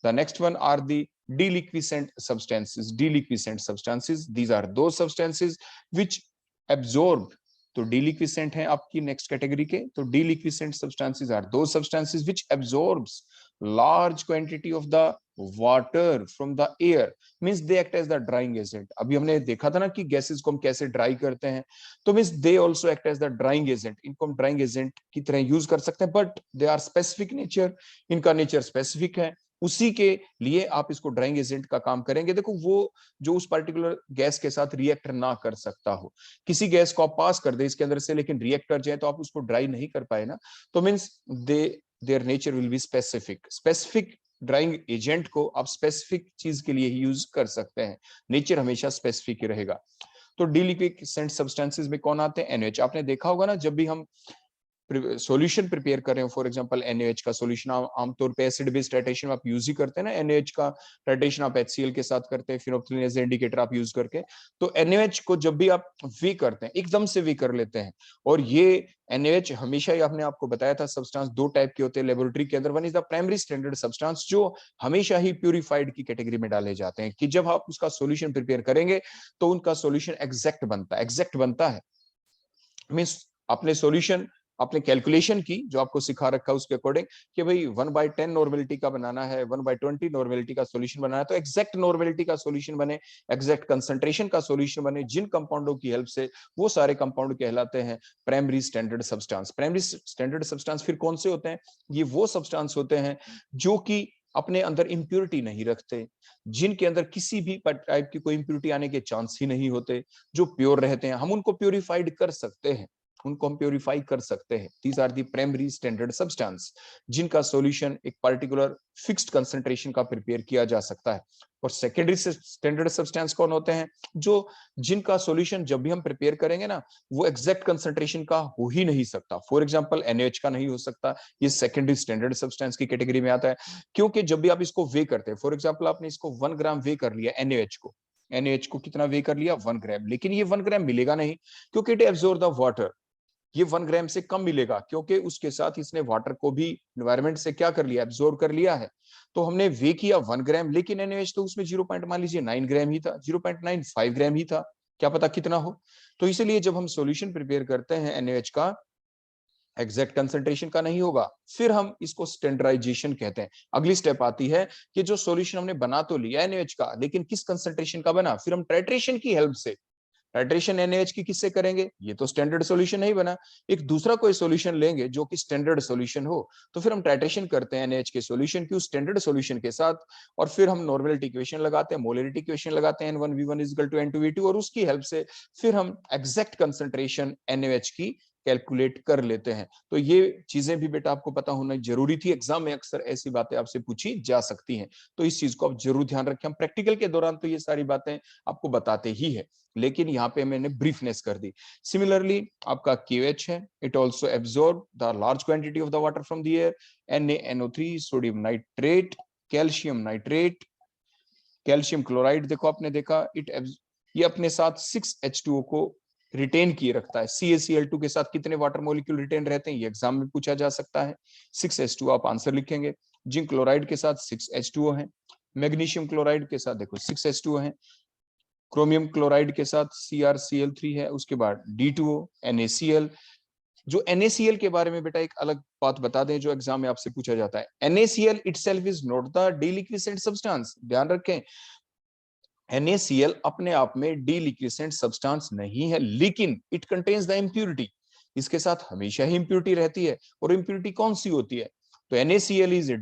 The next one are the deliquescent substances. Deliquescent substances, these are those substances which absorb, तो deliquescent है आपकी next category के। तो deliquescent substances are those substances which absorbs large quantity of the water from the air means they act as the drying agent. अभी हमने देखा था ना कि गैसेस को हम कैसे ड्राई करते हैं, तो means they also act as the drying agent. इनको हम ड्राइंग एजेंट की तरह यूज कर सकते हैं, but they are specific nature, इनका नेचर स्पेसिफिक है, उसी के लिए आप इसको ड्राइंग एजेंट का काम करेंगे। देखो वो जो उस पर्टिकुलर गैस के साथ रिएक्ट ना कर सकता हो, किसी गैस को आप पास कर दे इसके अंदर से लेकिन रिएक्ट कर जाए तो आप उसको ड्राई नहीं कर पाए ना, तो means they their nature will be specific. Specific drying agent को आप स्पेसिफिक चीज के लिए ही यूज कर सकते हैं, नेचर हमेशा स्पेसिफिक ही रहेगा। तो डीलिक्विसेंट सब्सटेंसेस में कौन आते हैं? NaOH। आपने देखा होगा ना, जब भी हम सॉल्यूशन प्रिपेयर कर रहे हो, फॉर एग्जांपल NaOH का सॉल्यूशन आमतौर पे एसिड बेस टाइट्रेशन में आप यूज ही करते हैं ना, NaOH का टाइट्रेशन आप HCl के साथ करते हैं, फिनोल्फथालीन एज इंडिकेटर आप यूज करके। तो NaOH को जब भी आप वी करते हैं, एकदम से वी कर लेते हैं, और ये NaOH हमेशा ही आपने आपको बताया था सब्सटेंस दो टाइप के होते हैं लेबोरेटरी के अंदर। One is the primary standard substance, जो हमेशा ही प्यूरिफाइड की कैटेगरी में डाले जाते हैं, कि जब आप उसका सॉल्यूशन प्रिपेयर करेंगे तो उनका सॉल्यूशन एग्जैक्ट बनता है। एग्जैक्ट बनता है मीन्स अपने सॉल्यूशन, आपने कैलकुलेशन की जो आपको सिखा रखा है उसके अकॉर्डिंग कि भाई 1/10 नॉर्मेलिटी का बनाना है, 1/20 नॉर्मेलिटी का सॉल्यूशन बनाना है, तो एग्जैक्ट नॉर्मेलिटी का सॉल्यूशन बने, एग्जैक्ट कंसंट्रेशन का सॉल्यूशन बने, जिन कंपाउंडों की हेल्प से, वो सारे कंपाउंड कहलाते हैं primary standard substance. Primary standard substance फिर कौन से होते हैं? ये वो सब्सटेंस होते हैं जो कि अपने अंदर इंप्योरिटी नहीं रखते, जिनके अंदर किसी भी टाइप की कोई इंप्योरिटी आने के चांस ही नहीं होते, जो प्योर रहते हैं। हम उनको प्योरीफाइड कर सकते हैं, उनको हम प्योरीफाई कर सकते हैं। These are the primary standard substance, जिनका सॉल्यूशन एक पर्टिकुलर फिक्स्ड कंसंट्रेशन का प्रिपेयर किया जा सकता है। और सेकेंडरी स्टैंडर्ड सब्सटेंस कौन होते हैं? जो जिनका सॉल्यूशन जब भी हम प्रिपेयर करेंगे ना, वो एग्जैक्ट कंसंट्रेशन का हो ही नहीं सकता। फॉर एग्जांपल NaOH का नहीं हो सकता, ये सेकेंडरी स्टैंडर्ड सब्सटेंस की कैटेगरी में आता है। क्योंकि जब भी आप इसको वे करते हैं, फॉर एग्जांपल आपने इसको 1 ग्राम वे कर लिया NaOH को कितना वे कर लिया? 1 ग्राम, लेकिन ये 1 ग्राम मिलेगा नहीं, क्योंकि इट एब्जॉर्ब द वाटर। ये 1 ग्राम से कम मिलेगा, क्योंकि उसके साथ इसने वाटर को भी एनवायरमेंट से क्या कर लिया? एब्जॉर्ब कर लिया है। तो हमने वे किया 1 ग्राम, लेकिन NaOH तो उसमें 0. मान लीजिए 9 ग्राम ही था, 0.95 ग्राम ही था, क्या पता कितना हो। तो इसलिए जब हम सॉल्यूशन प्रिपेयर करते हैं NaOH का, एग्जैक्ट कंसंट्रेशन का नहीं होगा, फिर हम इसको स्टैंडर्डाइजेशन कहते हैं। अगली स्टेप आती है कि जो सॉल्यूशन हमने बना तो लिया NaOH का, लेकिन किस कंसंट्रेशन का बना? फिर हम टाइट्रेशन की हेल्प से, टाइट्रेशन NaOH की किससे करेंगे? ये तो स्टैंडर्ड सॉल्यूशन नहीं बना, एक दूसरा कोई सॉल्यूशन लेंगे जो कि स्टैंडर्ड सॉल्यूशन हो। तो फिर हम टाइट्रेशन करते हैं NaOH के सॉल्यूशन की उस स्टैंडर्ड सॉल्यूशन के साथ, और फिर हम नॉर्मेलिटी इक्वेशन लगाते हैं, मोलरिटी इक्वेशन लगाते हैं, N1V1 = N2V2, और उसकी हेल्प से फिर हम एग्जैक्ट कंसंट्रेशन NaOH की कैलकुलेट कर लेते हैं। तो ये चीजें भी बेटा आपको पता होना जरूरी थी, एग्जाम में अक्सर ऐसी बातें आपसे पूछी जा सकती हैं, तो इस चीज को आप जरूर ध्यान रखें। हम प्रैक्टिकल के दौरान तो ये सारी बातें आपको बताते ही है, लेकिन यहाँ पे मैंने ब्रीफनेस कर दी। सिमिलरली आपका KOH है, it also absorb the large quantity of the water from the air. NaNO3, sodium nitrate, calcium nitrate, calcium chloride, देखो आपने देखा ये अपने साथ 6H2O को रिटेन किए रखता है। CaCl2 के साथ कितने वाटर मॉलिक्यूल रिटेन रहते हैं? ये एग्जाम में पूछा जा सकता है। 6H2O आप आंसर लिखेंगे। जिंक क्लोराइड के साथ 6H2O है, मैग्नीशियम क्लोराइड के साथ देखो 6H2O है, क्रोमियम क्लोराइड के साथ CrCl3 है, उसके बाद D2O, NaCl। जो NaCl के बारे में बेटा एक अलग बात बता दें जो एग्जाम में आपसे पूछा जाता है। NaCl itself is not the deliquescent substance, ध्यान रखें। NaCl अपने आप में डीलिक्विसेंट सब्सटेंस नहीं है, लेकिन इट कंटेन्स द इम्प्यूरिटी, इसके साथ हमेशा ही इम्प्यूरिटी रहती है। और इम्प्यूरिटी कौन सी होती है? तो NaCl is a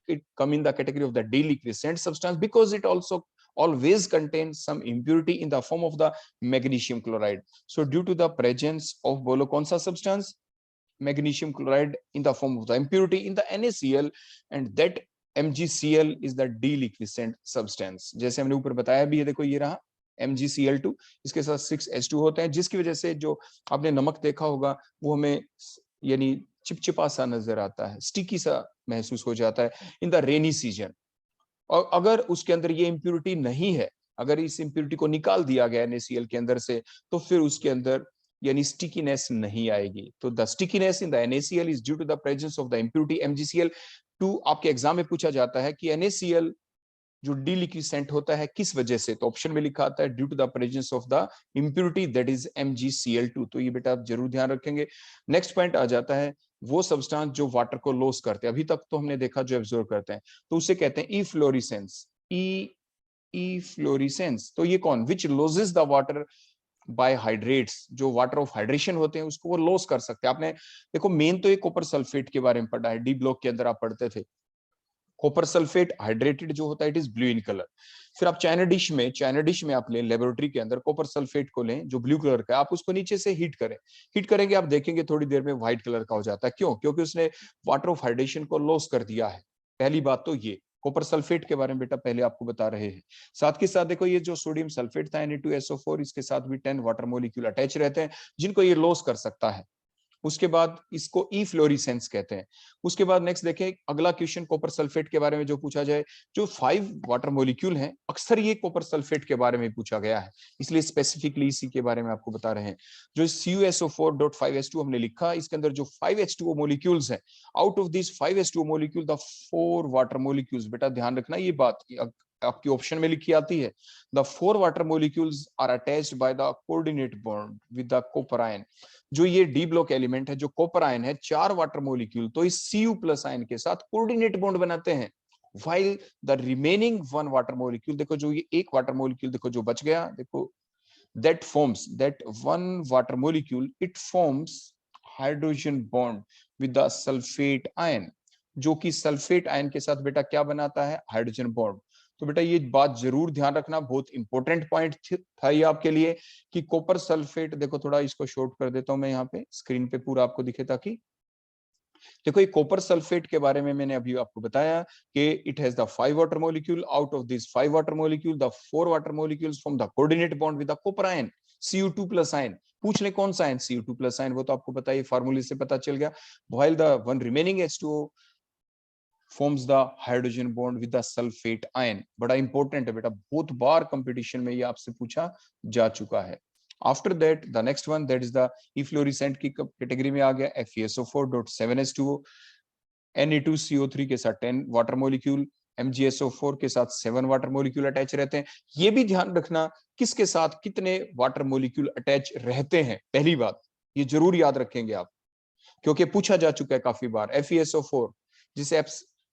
it come in the category of the deliquescent substance because it also always contains some impurity in the form of the magnesium chloride. So due to the presence of बोलो कौन सा substance? Magnesium chloride in the form of the impurity in the NaCl, and that MgCl is the deliquescent substance। जैसे हमने ऊपर बताया भी है, देखो ये रहा MgCl2, इसके साथ 6H2 होते हैं, जिसकी वजह से जो आपने नमक देखा होगा वो हमें यानी चिपचिपा सा नजर आता है, स्टिकी सा महसूस हो जाता है इन द रेनी सीजन। और अगर उसके अंदर ये इम्प्यूरिटी नहीं है, अगर इस इम्प्यूरिटी को निकाल दिया गया NaCl के अंदर से, तो फिर उसके अंदर यानी स्टिकीनेस नहीं आएगी। तो the stickiness in the NaCl is due to the presence of the impurity MgCl2। आपके एग्जाम में पूछा जाता है कि NaCl जो डीलिक्विसेंट होता है किस वजह से, तो ऑप्शन में लिखा आता है due to the presence of the impurity that is MgCl2। तो ये बेटा आप जरूर ध्यान रखेंगे। नेक्स्ट पॉइंट आ जाता है वो सब्सटेंस जो वाटर को लॉस करते हैं, अभी तक तो हमने देखा जो एब्जॉर्ब करते हैं, तो उसे कहते हैं इफ्लोरेसेंस। इफ्लोरेसेंस, तो ये कौन, which losses the water by hydrates, जो वाटर ऑफ हाइड्रेशन होते हैं उसको वो लॉस कर सकते हैं। आपने देखो मेन तो एक कॉपर सल्फेट के बारे में पढ़ा है, डी ब्लॉक के अंदर आप पढ़ते थे। कॉपर सल्फेट हाइड्रेटेड जो होता है it is blue in colour. फिर आप चाइना डिश में आप लें लेबोरेटरी के अंदर कॉपर सल्फेट को लें जो ब्लू कलर का है, आप उसको नीचे से हीट करें, हीट करेंगे आप देखेंगे थोड़ी देर में व्हाइट कलर का हो जाता है। क्यों? क्योंकि उसने वाटर ऑफ हाइड्रेशन को लॉस कर दिया है। पहली बात तो ये कॉपर सल्फेट के बारे में बेटा पहले आपको बता रहे हैं। साथ के साथ देखो ये जो सोडियम सल्फेट था Na2SO4, इसके साथ भी 10 वाटर मोलिक्यूल अटैच रहते हैं जिनको ये लॉस कर सकता है। उसके बाद इसको ई फ्लोरिसेंस कहते हैं। उसके बाद नेक्स्ट देखें अगला क्वेश्चन कॉपर सल्फेट के बारे में जो पूछा जाए, जो 5 वाटर मॉलिक्यूल हैं अक्सर ये कॉपर सल्फेट के बारे में पूछा गया है, इसलिए स्पेसिफिकली इसी के बारे में आपको बता रहे हैं। जो CuSO4.5H2 हमने लिखा, इसके अंदर जो 5H2O मॉलिक्यूल्स हैं, out of this 5H2O molecule the 4 water molecules, बेटा ध्यान रखना ये बात आपकी ऑप्शन में लिखी आती है, the 4 water molecules are attached by the coordinate bond with the copper ion. जो ये डी ब्लॉक एलिमेंट है जो कॉपर आयन है, 4 वाटर मॉलिक्यूल तो इस Cu+ आयन के साथ कोऑर्डिनेट बॉन्ड बनाते हैं, while the remaining 1 water molecule, देखो जो ये एक वाटर मॉलिक्यूल देखो जो बच गया, देखो that forms that 1 water molecule, it forms hydrogen bond with the sulphate ion, जो कि सल्फेट आयन के साथ बेटा क्या बनाता है, हाइड्रोजन बॉन्ड। तो बेटा ये बात जरूर ध्यान रखना, बहुत इंपॉर्टेंट पॉइंट था ये आपके लिए कि कॉपर सल्फेट, देखो थोड़ा इसको शॉर्ट कर देता हूं मैं यहाँ पे स्क्रीन पे पूरा आपको दिखे, ताकि देखो ये कॉपर सल्फेट के बारे में मैंने अभी आपको बताया कि it has the 5 water molecule, out of this 5 water molecule the 4 water molecules from the coordinate bond with the copper ion Cu2+ ion. पूछ ले कौन सा आयन, Cu2+ आयन, वो तो आपको पता है, फार्मूले से पता चल गया। while the one remaining H2O forms the hydrogen bond with the sulfate ion। बड़ा इंपॉर्टेंट है बेटा, बहुत बार कंपटीशन में ये आपसे पूछा जा चुका है। After that the next one that is the efflorescent की कैटेगरी में आ गया FeSO4.7H2O, Na2CO3 के साथ 10 वाटर मॉलिक्यूल, MgSO4 के साथ 7 वाटर मॉलिक्यूल अटैच रहते हैं। ये भी ध्यान रखना किसके साथ कितने वाटर मॉलिक्यूल अटैच रहते हैं, पहली बात ये जरूर याद रखेंगे आप, क्योंकि पूछा जा चुका है काफी बार। FeSO4 जिसे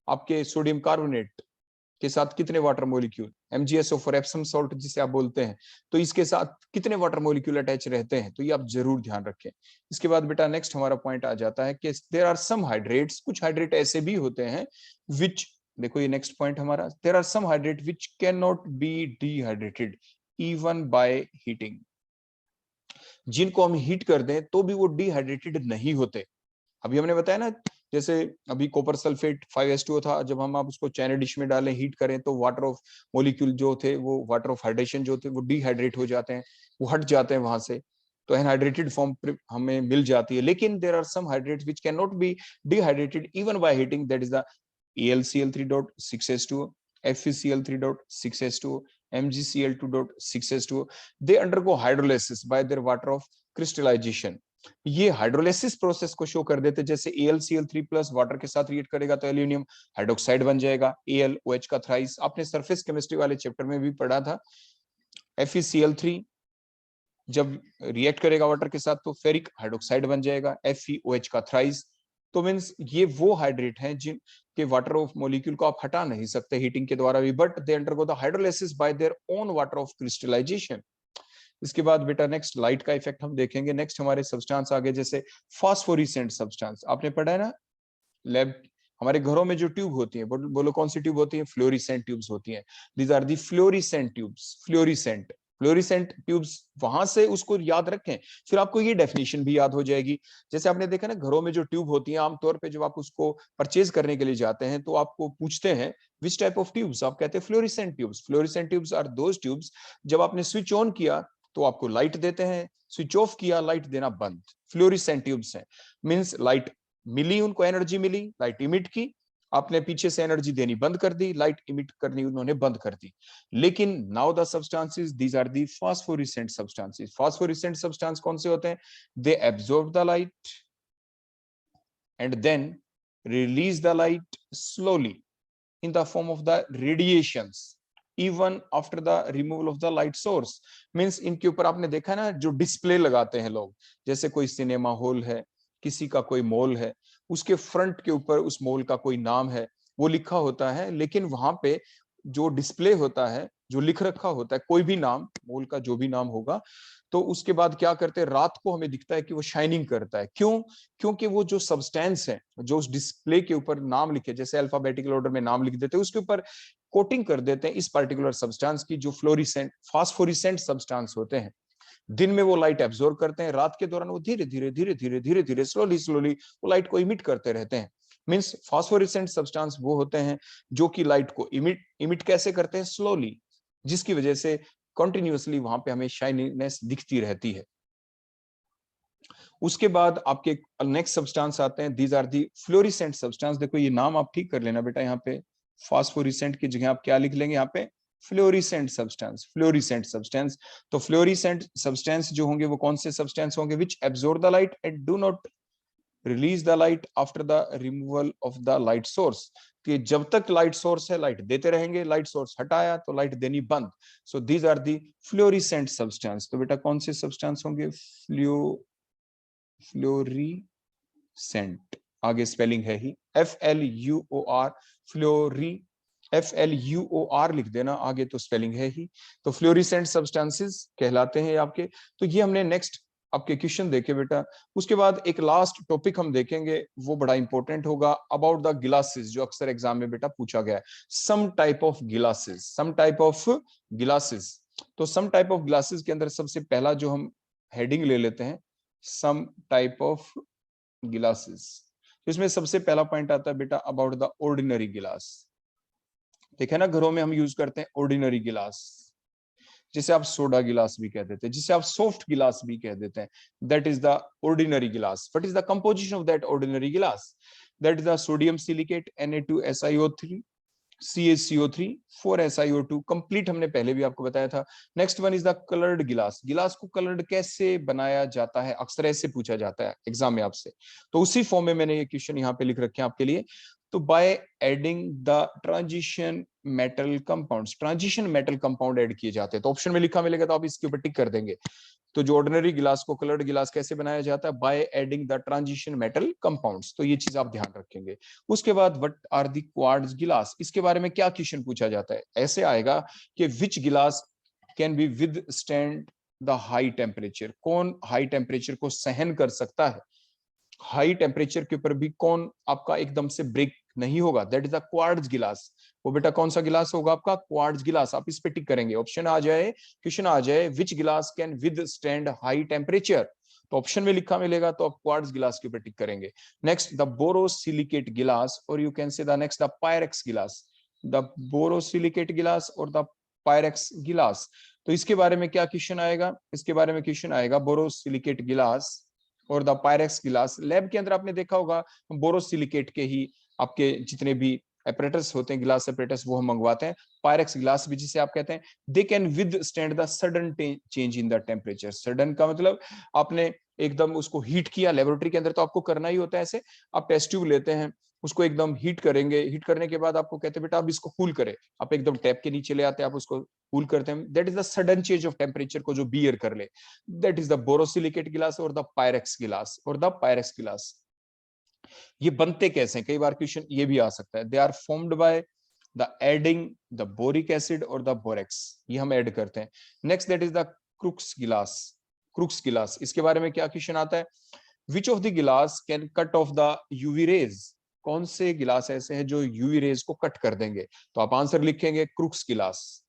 आपके सोडियम कार्बोनेट के साथ कितने water molecule, MgSO4 Epsom salt जिसे आप बोलते हैं, तो इसके साथ कितने वाटर मॉलिक्यूल अटैच रहते हैं, तो ये आप जरूर ध्यान रखें। इसके बाद बेटा नेक्स्ट हमारा पॉइंट आ जाता है कि देयर आर सम हाइड्रेट्स, कुछ हाइड्रेट ऐसे भी होते हैं विच, देखो ये नेक्स्ट पॉइंट हमारा, there are some hydrate which can not be dehydrated even by heating, जिनको हम हीट कर दें तो भी वो डिहाइड्रेटेड नहीं होते। अभी हमने बताया ना, जैसे अभी कॉपर सल्फेट 5H2O था, जब हम आप उसको चाइना डिश में डालें हीट करें तो वाटर ऑफ मॉलिक्यूल जो थे, वो वाटर ऑफ हाइड्रेशन जो थे वो डिहाइड्रेट हो जाते हैं, वो हट जाते हैं वहां से, तो एनहाइड्रेटेड फॉर्म हमें मिल जाती है। लेकिन there are some hydrates which can not be dehydrated even by heating, that is the AlCl3.6H2O, FeCl3.6H2O, MgCl2.6H2O, they undergo hydrolysis by their water of crystallization। ये हाइड्रोलिसिस प्रोसेस को शो कर देते, जैसे AlCl3+ वाटर के साथ react करेगा तो aluminium hydroxide बन जाएगा, AlOH का थ्राइस, आपने सरफेस केमिस्ट्री वाले चैप्टर में भी पढ़ा था। FeCl3 जब रिएक्ट करेगा वाटर के साथ तो फेरिक हाइड्रोक्साइड बन जाएगा, FeOH का थ्राइस। तो मींस ये वो हाइड्रेट हैं जिनके वाटर ऑफ मॉलिक्यूल को आप हटा नहीं सकते हीटिंग के द्वारा भी, but they undergo the hydrolysis by their own water of crystallization. इसके बाद बेटा नेक्स्ट लाइट का इफेक्ट हम देखेंगे। नेक्स्ट हमारे सब्सटेंस आगे, जैसे फास्फोरेसेंट सब्सटेंस, आपने पढ़ा है ना लैब, हमारे घरों में जो ट्यूब होती है, बोलो कौन सी ट्यूब होती है, फ्लोरिसेंट ट्यूब्स होती हैं। These are the fluorescent tubes, fluorescent tubes, वहां से उसको याद रखें, फिर आपको ये डेफिनेशन भी याद हो जाएगी। जैसे आपने देखा ना घरों में जो ट्यूब होती है, आमतौर पे जब आप उसको परचेज करने के लिए जाते हैं तो आपको पूछते हैं विच टाइप ऑफ ट्यूब्स, आप कहते हैं fluorescent tubes. Fluorescent tubes are those tubes, जब आपने स्विच ऑन किया तो आपको लाइट देते हैं, स्विच ऑफ किया लाइट देना बंद, फ्लोरिसेंट ट्यूब्स हैं। मींस लाइट मिली, उनको एनर्जी मिली, लाइट इमिट की, आपने पीछे से एनर्जी देनी बंद कर दी, लाइट इमिट करनी उन्होंने बंद कर दी। लेकिन now the substances, these are the phosphorescent substances. Phosphorescent substance कौन से होते हैं, they absorb the light and then release the light slowly in the form of the radiations even after the removal of the light source। means इनके ऊपर आपने देखा ना जो डिस्प्ले लगाते हैं लोग, जैसे कोई सिनेमा हॉल है, किसी का कोई मॉल है, उसके फ्रंट के ऊपर उस मोल का कोई नाम है वो लिखा होता है, लेकिन वहां पे जो डिस्प्ले होता है, जो लिख रखा होता है कोई भी नाम, मोल का जो भी नाम होगा, तो उसके बाद क्या करते हैं, रात को हमें दिखता है कि वो शाइनिंग करता है। क्यों? क्योंकि वो जो सब्सटेंस है जो उस डिस्प्ले के ऊपर नाम लिखे, जैसे अल्फाबेटिकल ऑर्डर में नाम लिख देते हैं, उसके ऊपर कोटिंग कर देते हैं इस पर्टिकुलर सब्सटेंस की, जो फ्लोरिसेंट फास्फोरिसेंट सब्सटेंस होते हैं। दिन में वो लाइट एब्जॉर्ब करते हैं, रात के दौरान वो धीरे धीरे धीरे धीरे धीरे धीरे स्लोली स्लोली वो लाइट को इमिट करते रहते हैं। मींस फास्फोरेसेंट सब्सटेंस वो होते हैं जो कि लाइट को इमिट कैसे करते हैं, स्लोली, जिसकी वजह से कंटिन्यूअसली वहां पे हमें शाइनीनेस दिखती रहती है। उसके बाद आपके नेक्स्ट सब्सटेंस आते हैं, these are the fluorescent substance. देखो ये नाम आप ठीक कर लेना बेटा, यहाँ पे फास्फोरिसेंट की जगह आप क्या लिख लेंगे, यहाँ पे फ्लोरिसेंट सब्सटेंस, फ्लोरिसेंट सब्सटेंस। तो फ्लोरिसेंट सब्सटेंस जो होंगे वो कौन से सब्सटेंस होंगे, विच absorb the light and do not release the light after the removal of the light source. कि जब तक लाइट सोर्स है लाइट देते रहेंगे, लाइट सोर्स हटाया तो लाइट देनी बंद। So these are the fluorescent substance. तो बेटा कौन से सब्सटेंस होंगे, फ्लोरिसेंट, आगे स्पेलिंग है ही FLUOR, फ्लोरी, FLUOR लिख देना, आगे तो स्पेलिंग है ही। तो फ्लोरिसेंट सब्सटेंसेस कहलाते हैं आपके। तो ये हमने नेक्स्ट आपके क्वेश्चन देखे बेटा। उसके बाद एक लास्ट टॉपिक हम देखेंगे, वो बड़ा इंपॉर्टेंट होगा, अबाउट द गिलासेस, जो अक्सर एग्जाम में बेटा पूछा गया है। Some type of glasses, some type of glasses. तो सम टाइप ऑफ ग्लासेस के अंदर सबसे पहला जो हम हेडिंग ले लेते हैं, सम टाइप ऑफ गिलासेस। तो इसमें सबसे पहला पॉइंट आता है बेटा अबाउट द ऑर्डिनरी गिलास। देखे ना, घरों में हम यूज करते हैं ऑर्डिनरी गिलास, जिसे आप सोडा गिलास भी कह देते हैं, जिसे आप सॉफ्ट गिलास भी कह देते हैं। That is the ordinary glass. What is the composition of that ordinary glass? That is the sodium silicate Na2SiO3 CaCO3 4SiO2 complete, हमने पहले भी आपको बताया था। Next one is the coloured glass. गिलास को कलर्ड कैसे बनाया जाता है, अक्सर ऐसे पूछा जाता है एग्जाम में आपसे, तो उसी फॉर्म में मैंने ये क्वेश्चन यहाँ पे लिख रखे हैं आपके लिए। तो bye adding the transition metal compounds, transition metal compound add किए जाते हैं। तो ऑप्शन में लिखा मिलेगा तो आप इसके ऊपर टिक कर देंगे। तो जो ऑर्डिनरी गिलास को कलर्ड गिलास कैसे बनाया जाता है, bye adding the transition metal compounds. तो ये चीज आप ध्यान रखेंगे। उसके बाद व्हाट आर द क्वार्ट्ज गिलास, इसके बारे में क्या क्वेश्चन पूछा जाता है, ऐसे आएगा कि विच गिलास can be with stand the high temperature, कौन हाई टेम्परेचर को सहन कर सकता है, हाई टेम्परेचर के ऊपर भी कौन आपका एकदम से ब्रेक नहीं होगा, दैट इज द क्वार्ट्ज गिलास। वो बेटा कौन सा गिलास होगा आपका, क्वार्ट्ज गिलास। आप इस पे टिक करेंगे, ऑप्शन आ जाए, क्वेश्चन आ जाए विच गिलास can with stand high temperature, तो ऑप्शन में लिखा मिलेगा तो आप क्वार्ट्ज गिलास के ऊपर टिक करेंगे। नेक्स्ट द बोरोसिलिकेट गिलास, और you can say the next the Pyrex गिलास, द बोरोसिलिकेट गिलास और द पायरेक्स गिलास। तो इसके बारे में क्या क्वेश्चन आएगा, इसके बारे में क्वेश्चन आएगा बोरोसिलिकेट गिलास और द पायरेक्स गिलास। लैब के अंदर आपने देखा होगा बोरोसिलिकेट के ही आपके जितने भी एपरेटस होते हैं, गिलास एपरेटस, वो हम मंगवाते हैं। पायरेक्स गिलास भी जिसे आप कहते हैं, they can with stand the sudden change in the temperature. Sudden का मतलब आपने एकदम उसको हीट किया, लेबोरेटरी के अंदर तो आपको करना ही होता है ऐसे, आप टेस्ट ट्यूब लेते हैं, उसको एकदम हीट करेंगे, हीट करने के बाद आपको कहते हैं बेटा अब इसको कूल करें, आप एकदम टैप के नीचे ले आते हैं, आप उसको कूल करते हैं। That is the sudden change of temperature को जो बियर कर ले, दैट इज द बोरोसिलिकेट गिलास और द पायरेक्स गिलास, और द पायरेक्स गिलास। ये बनते कैसे हैं, कई बार क्वेश्चन ये भी आ सकता है। They are formed by the adding the boric acid और द बोरेक्स, ये हम ऐड करते हैं। Next that is the Crookes glass, Crookes glass, इसके बारे में क्या क्वेश्चन आता है, which of the glass can cut off the UV rays, कौन से गिलास ऐसे हैं जो यूवी रेज को कट कर देंगे, तो आप आंसर लिखेंगे क्रुक्स गिलास।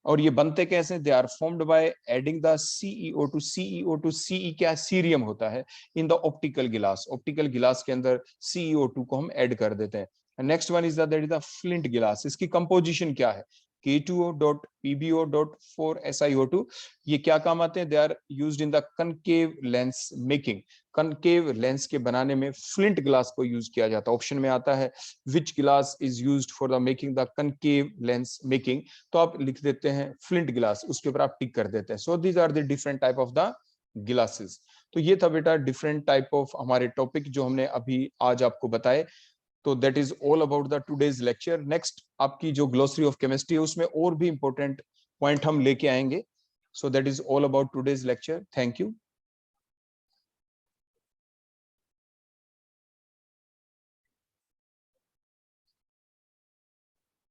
और ये बनते कैसे, they are formed by adding the CeO2, CeO2 Ce क्या सीरियम होता है in the optical glass, optical glass के अंदर CeO2 को हम ऐड कर देते हैं। Next one is that is the flint गिलास, इसकी कंपोजिशन क्या है, K2O.PbO.4SiO2, ये क्या काम आते हैं, they are used in the concave lens making, concave lens के बनाने में फ्लिंट ग्लास को यूज किया जाता है। ऑप्शन में आता है which glass is used for the making the concave lens making, तो आप लिख देते हैं फ्लिंट ग्लास, उसके ऊपर आप टिक कर देते हैं। So these are the different type of the glasses. तो ये था बेटा डिफरेंट टाइप ऑफ हमारे टॉपिक जो हमने अभी आज आपको बताए। So that is all about the today's lecture. Next आपकी जो ग्लोसरी ऑफ केमिस्ट्री है उसमें और भी इंपॉर्टेंट पॉइंट हम लेके आएंगे। सो that is all about today's lecture. Thank you.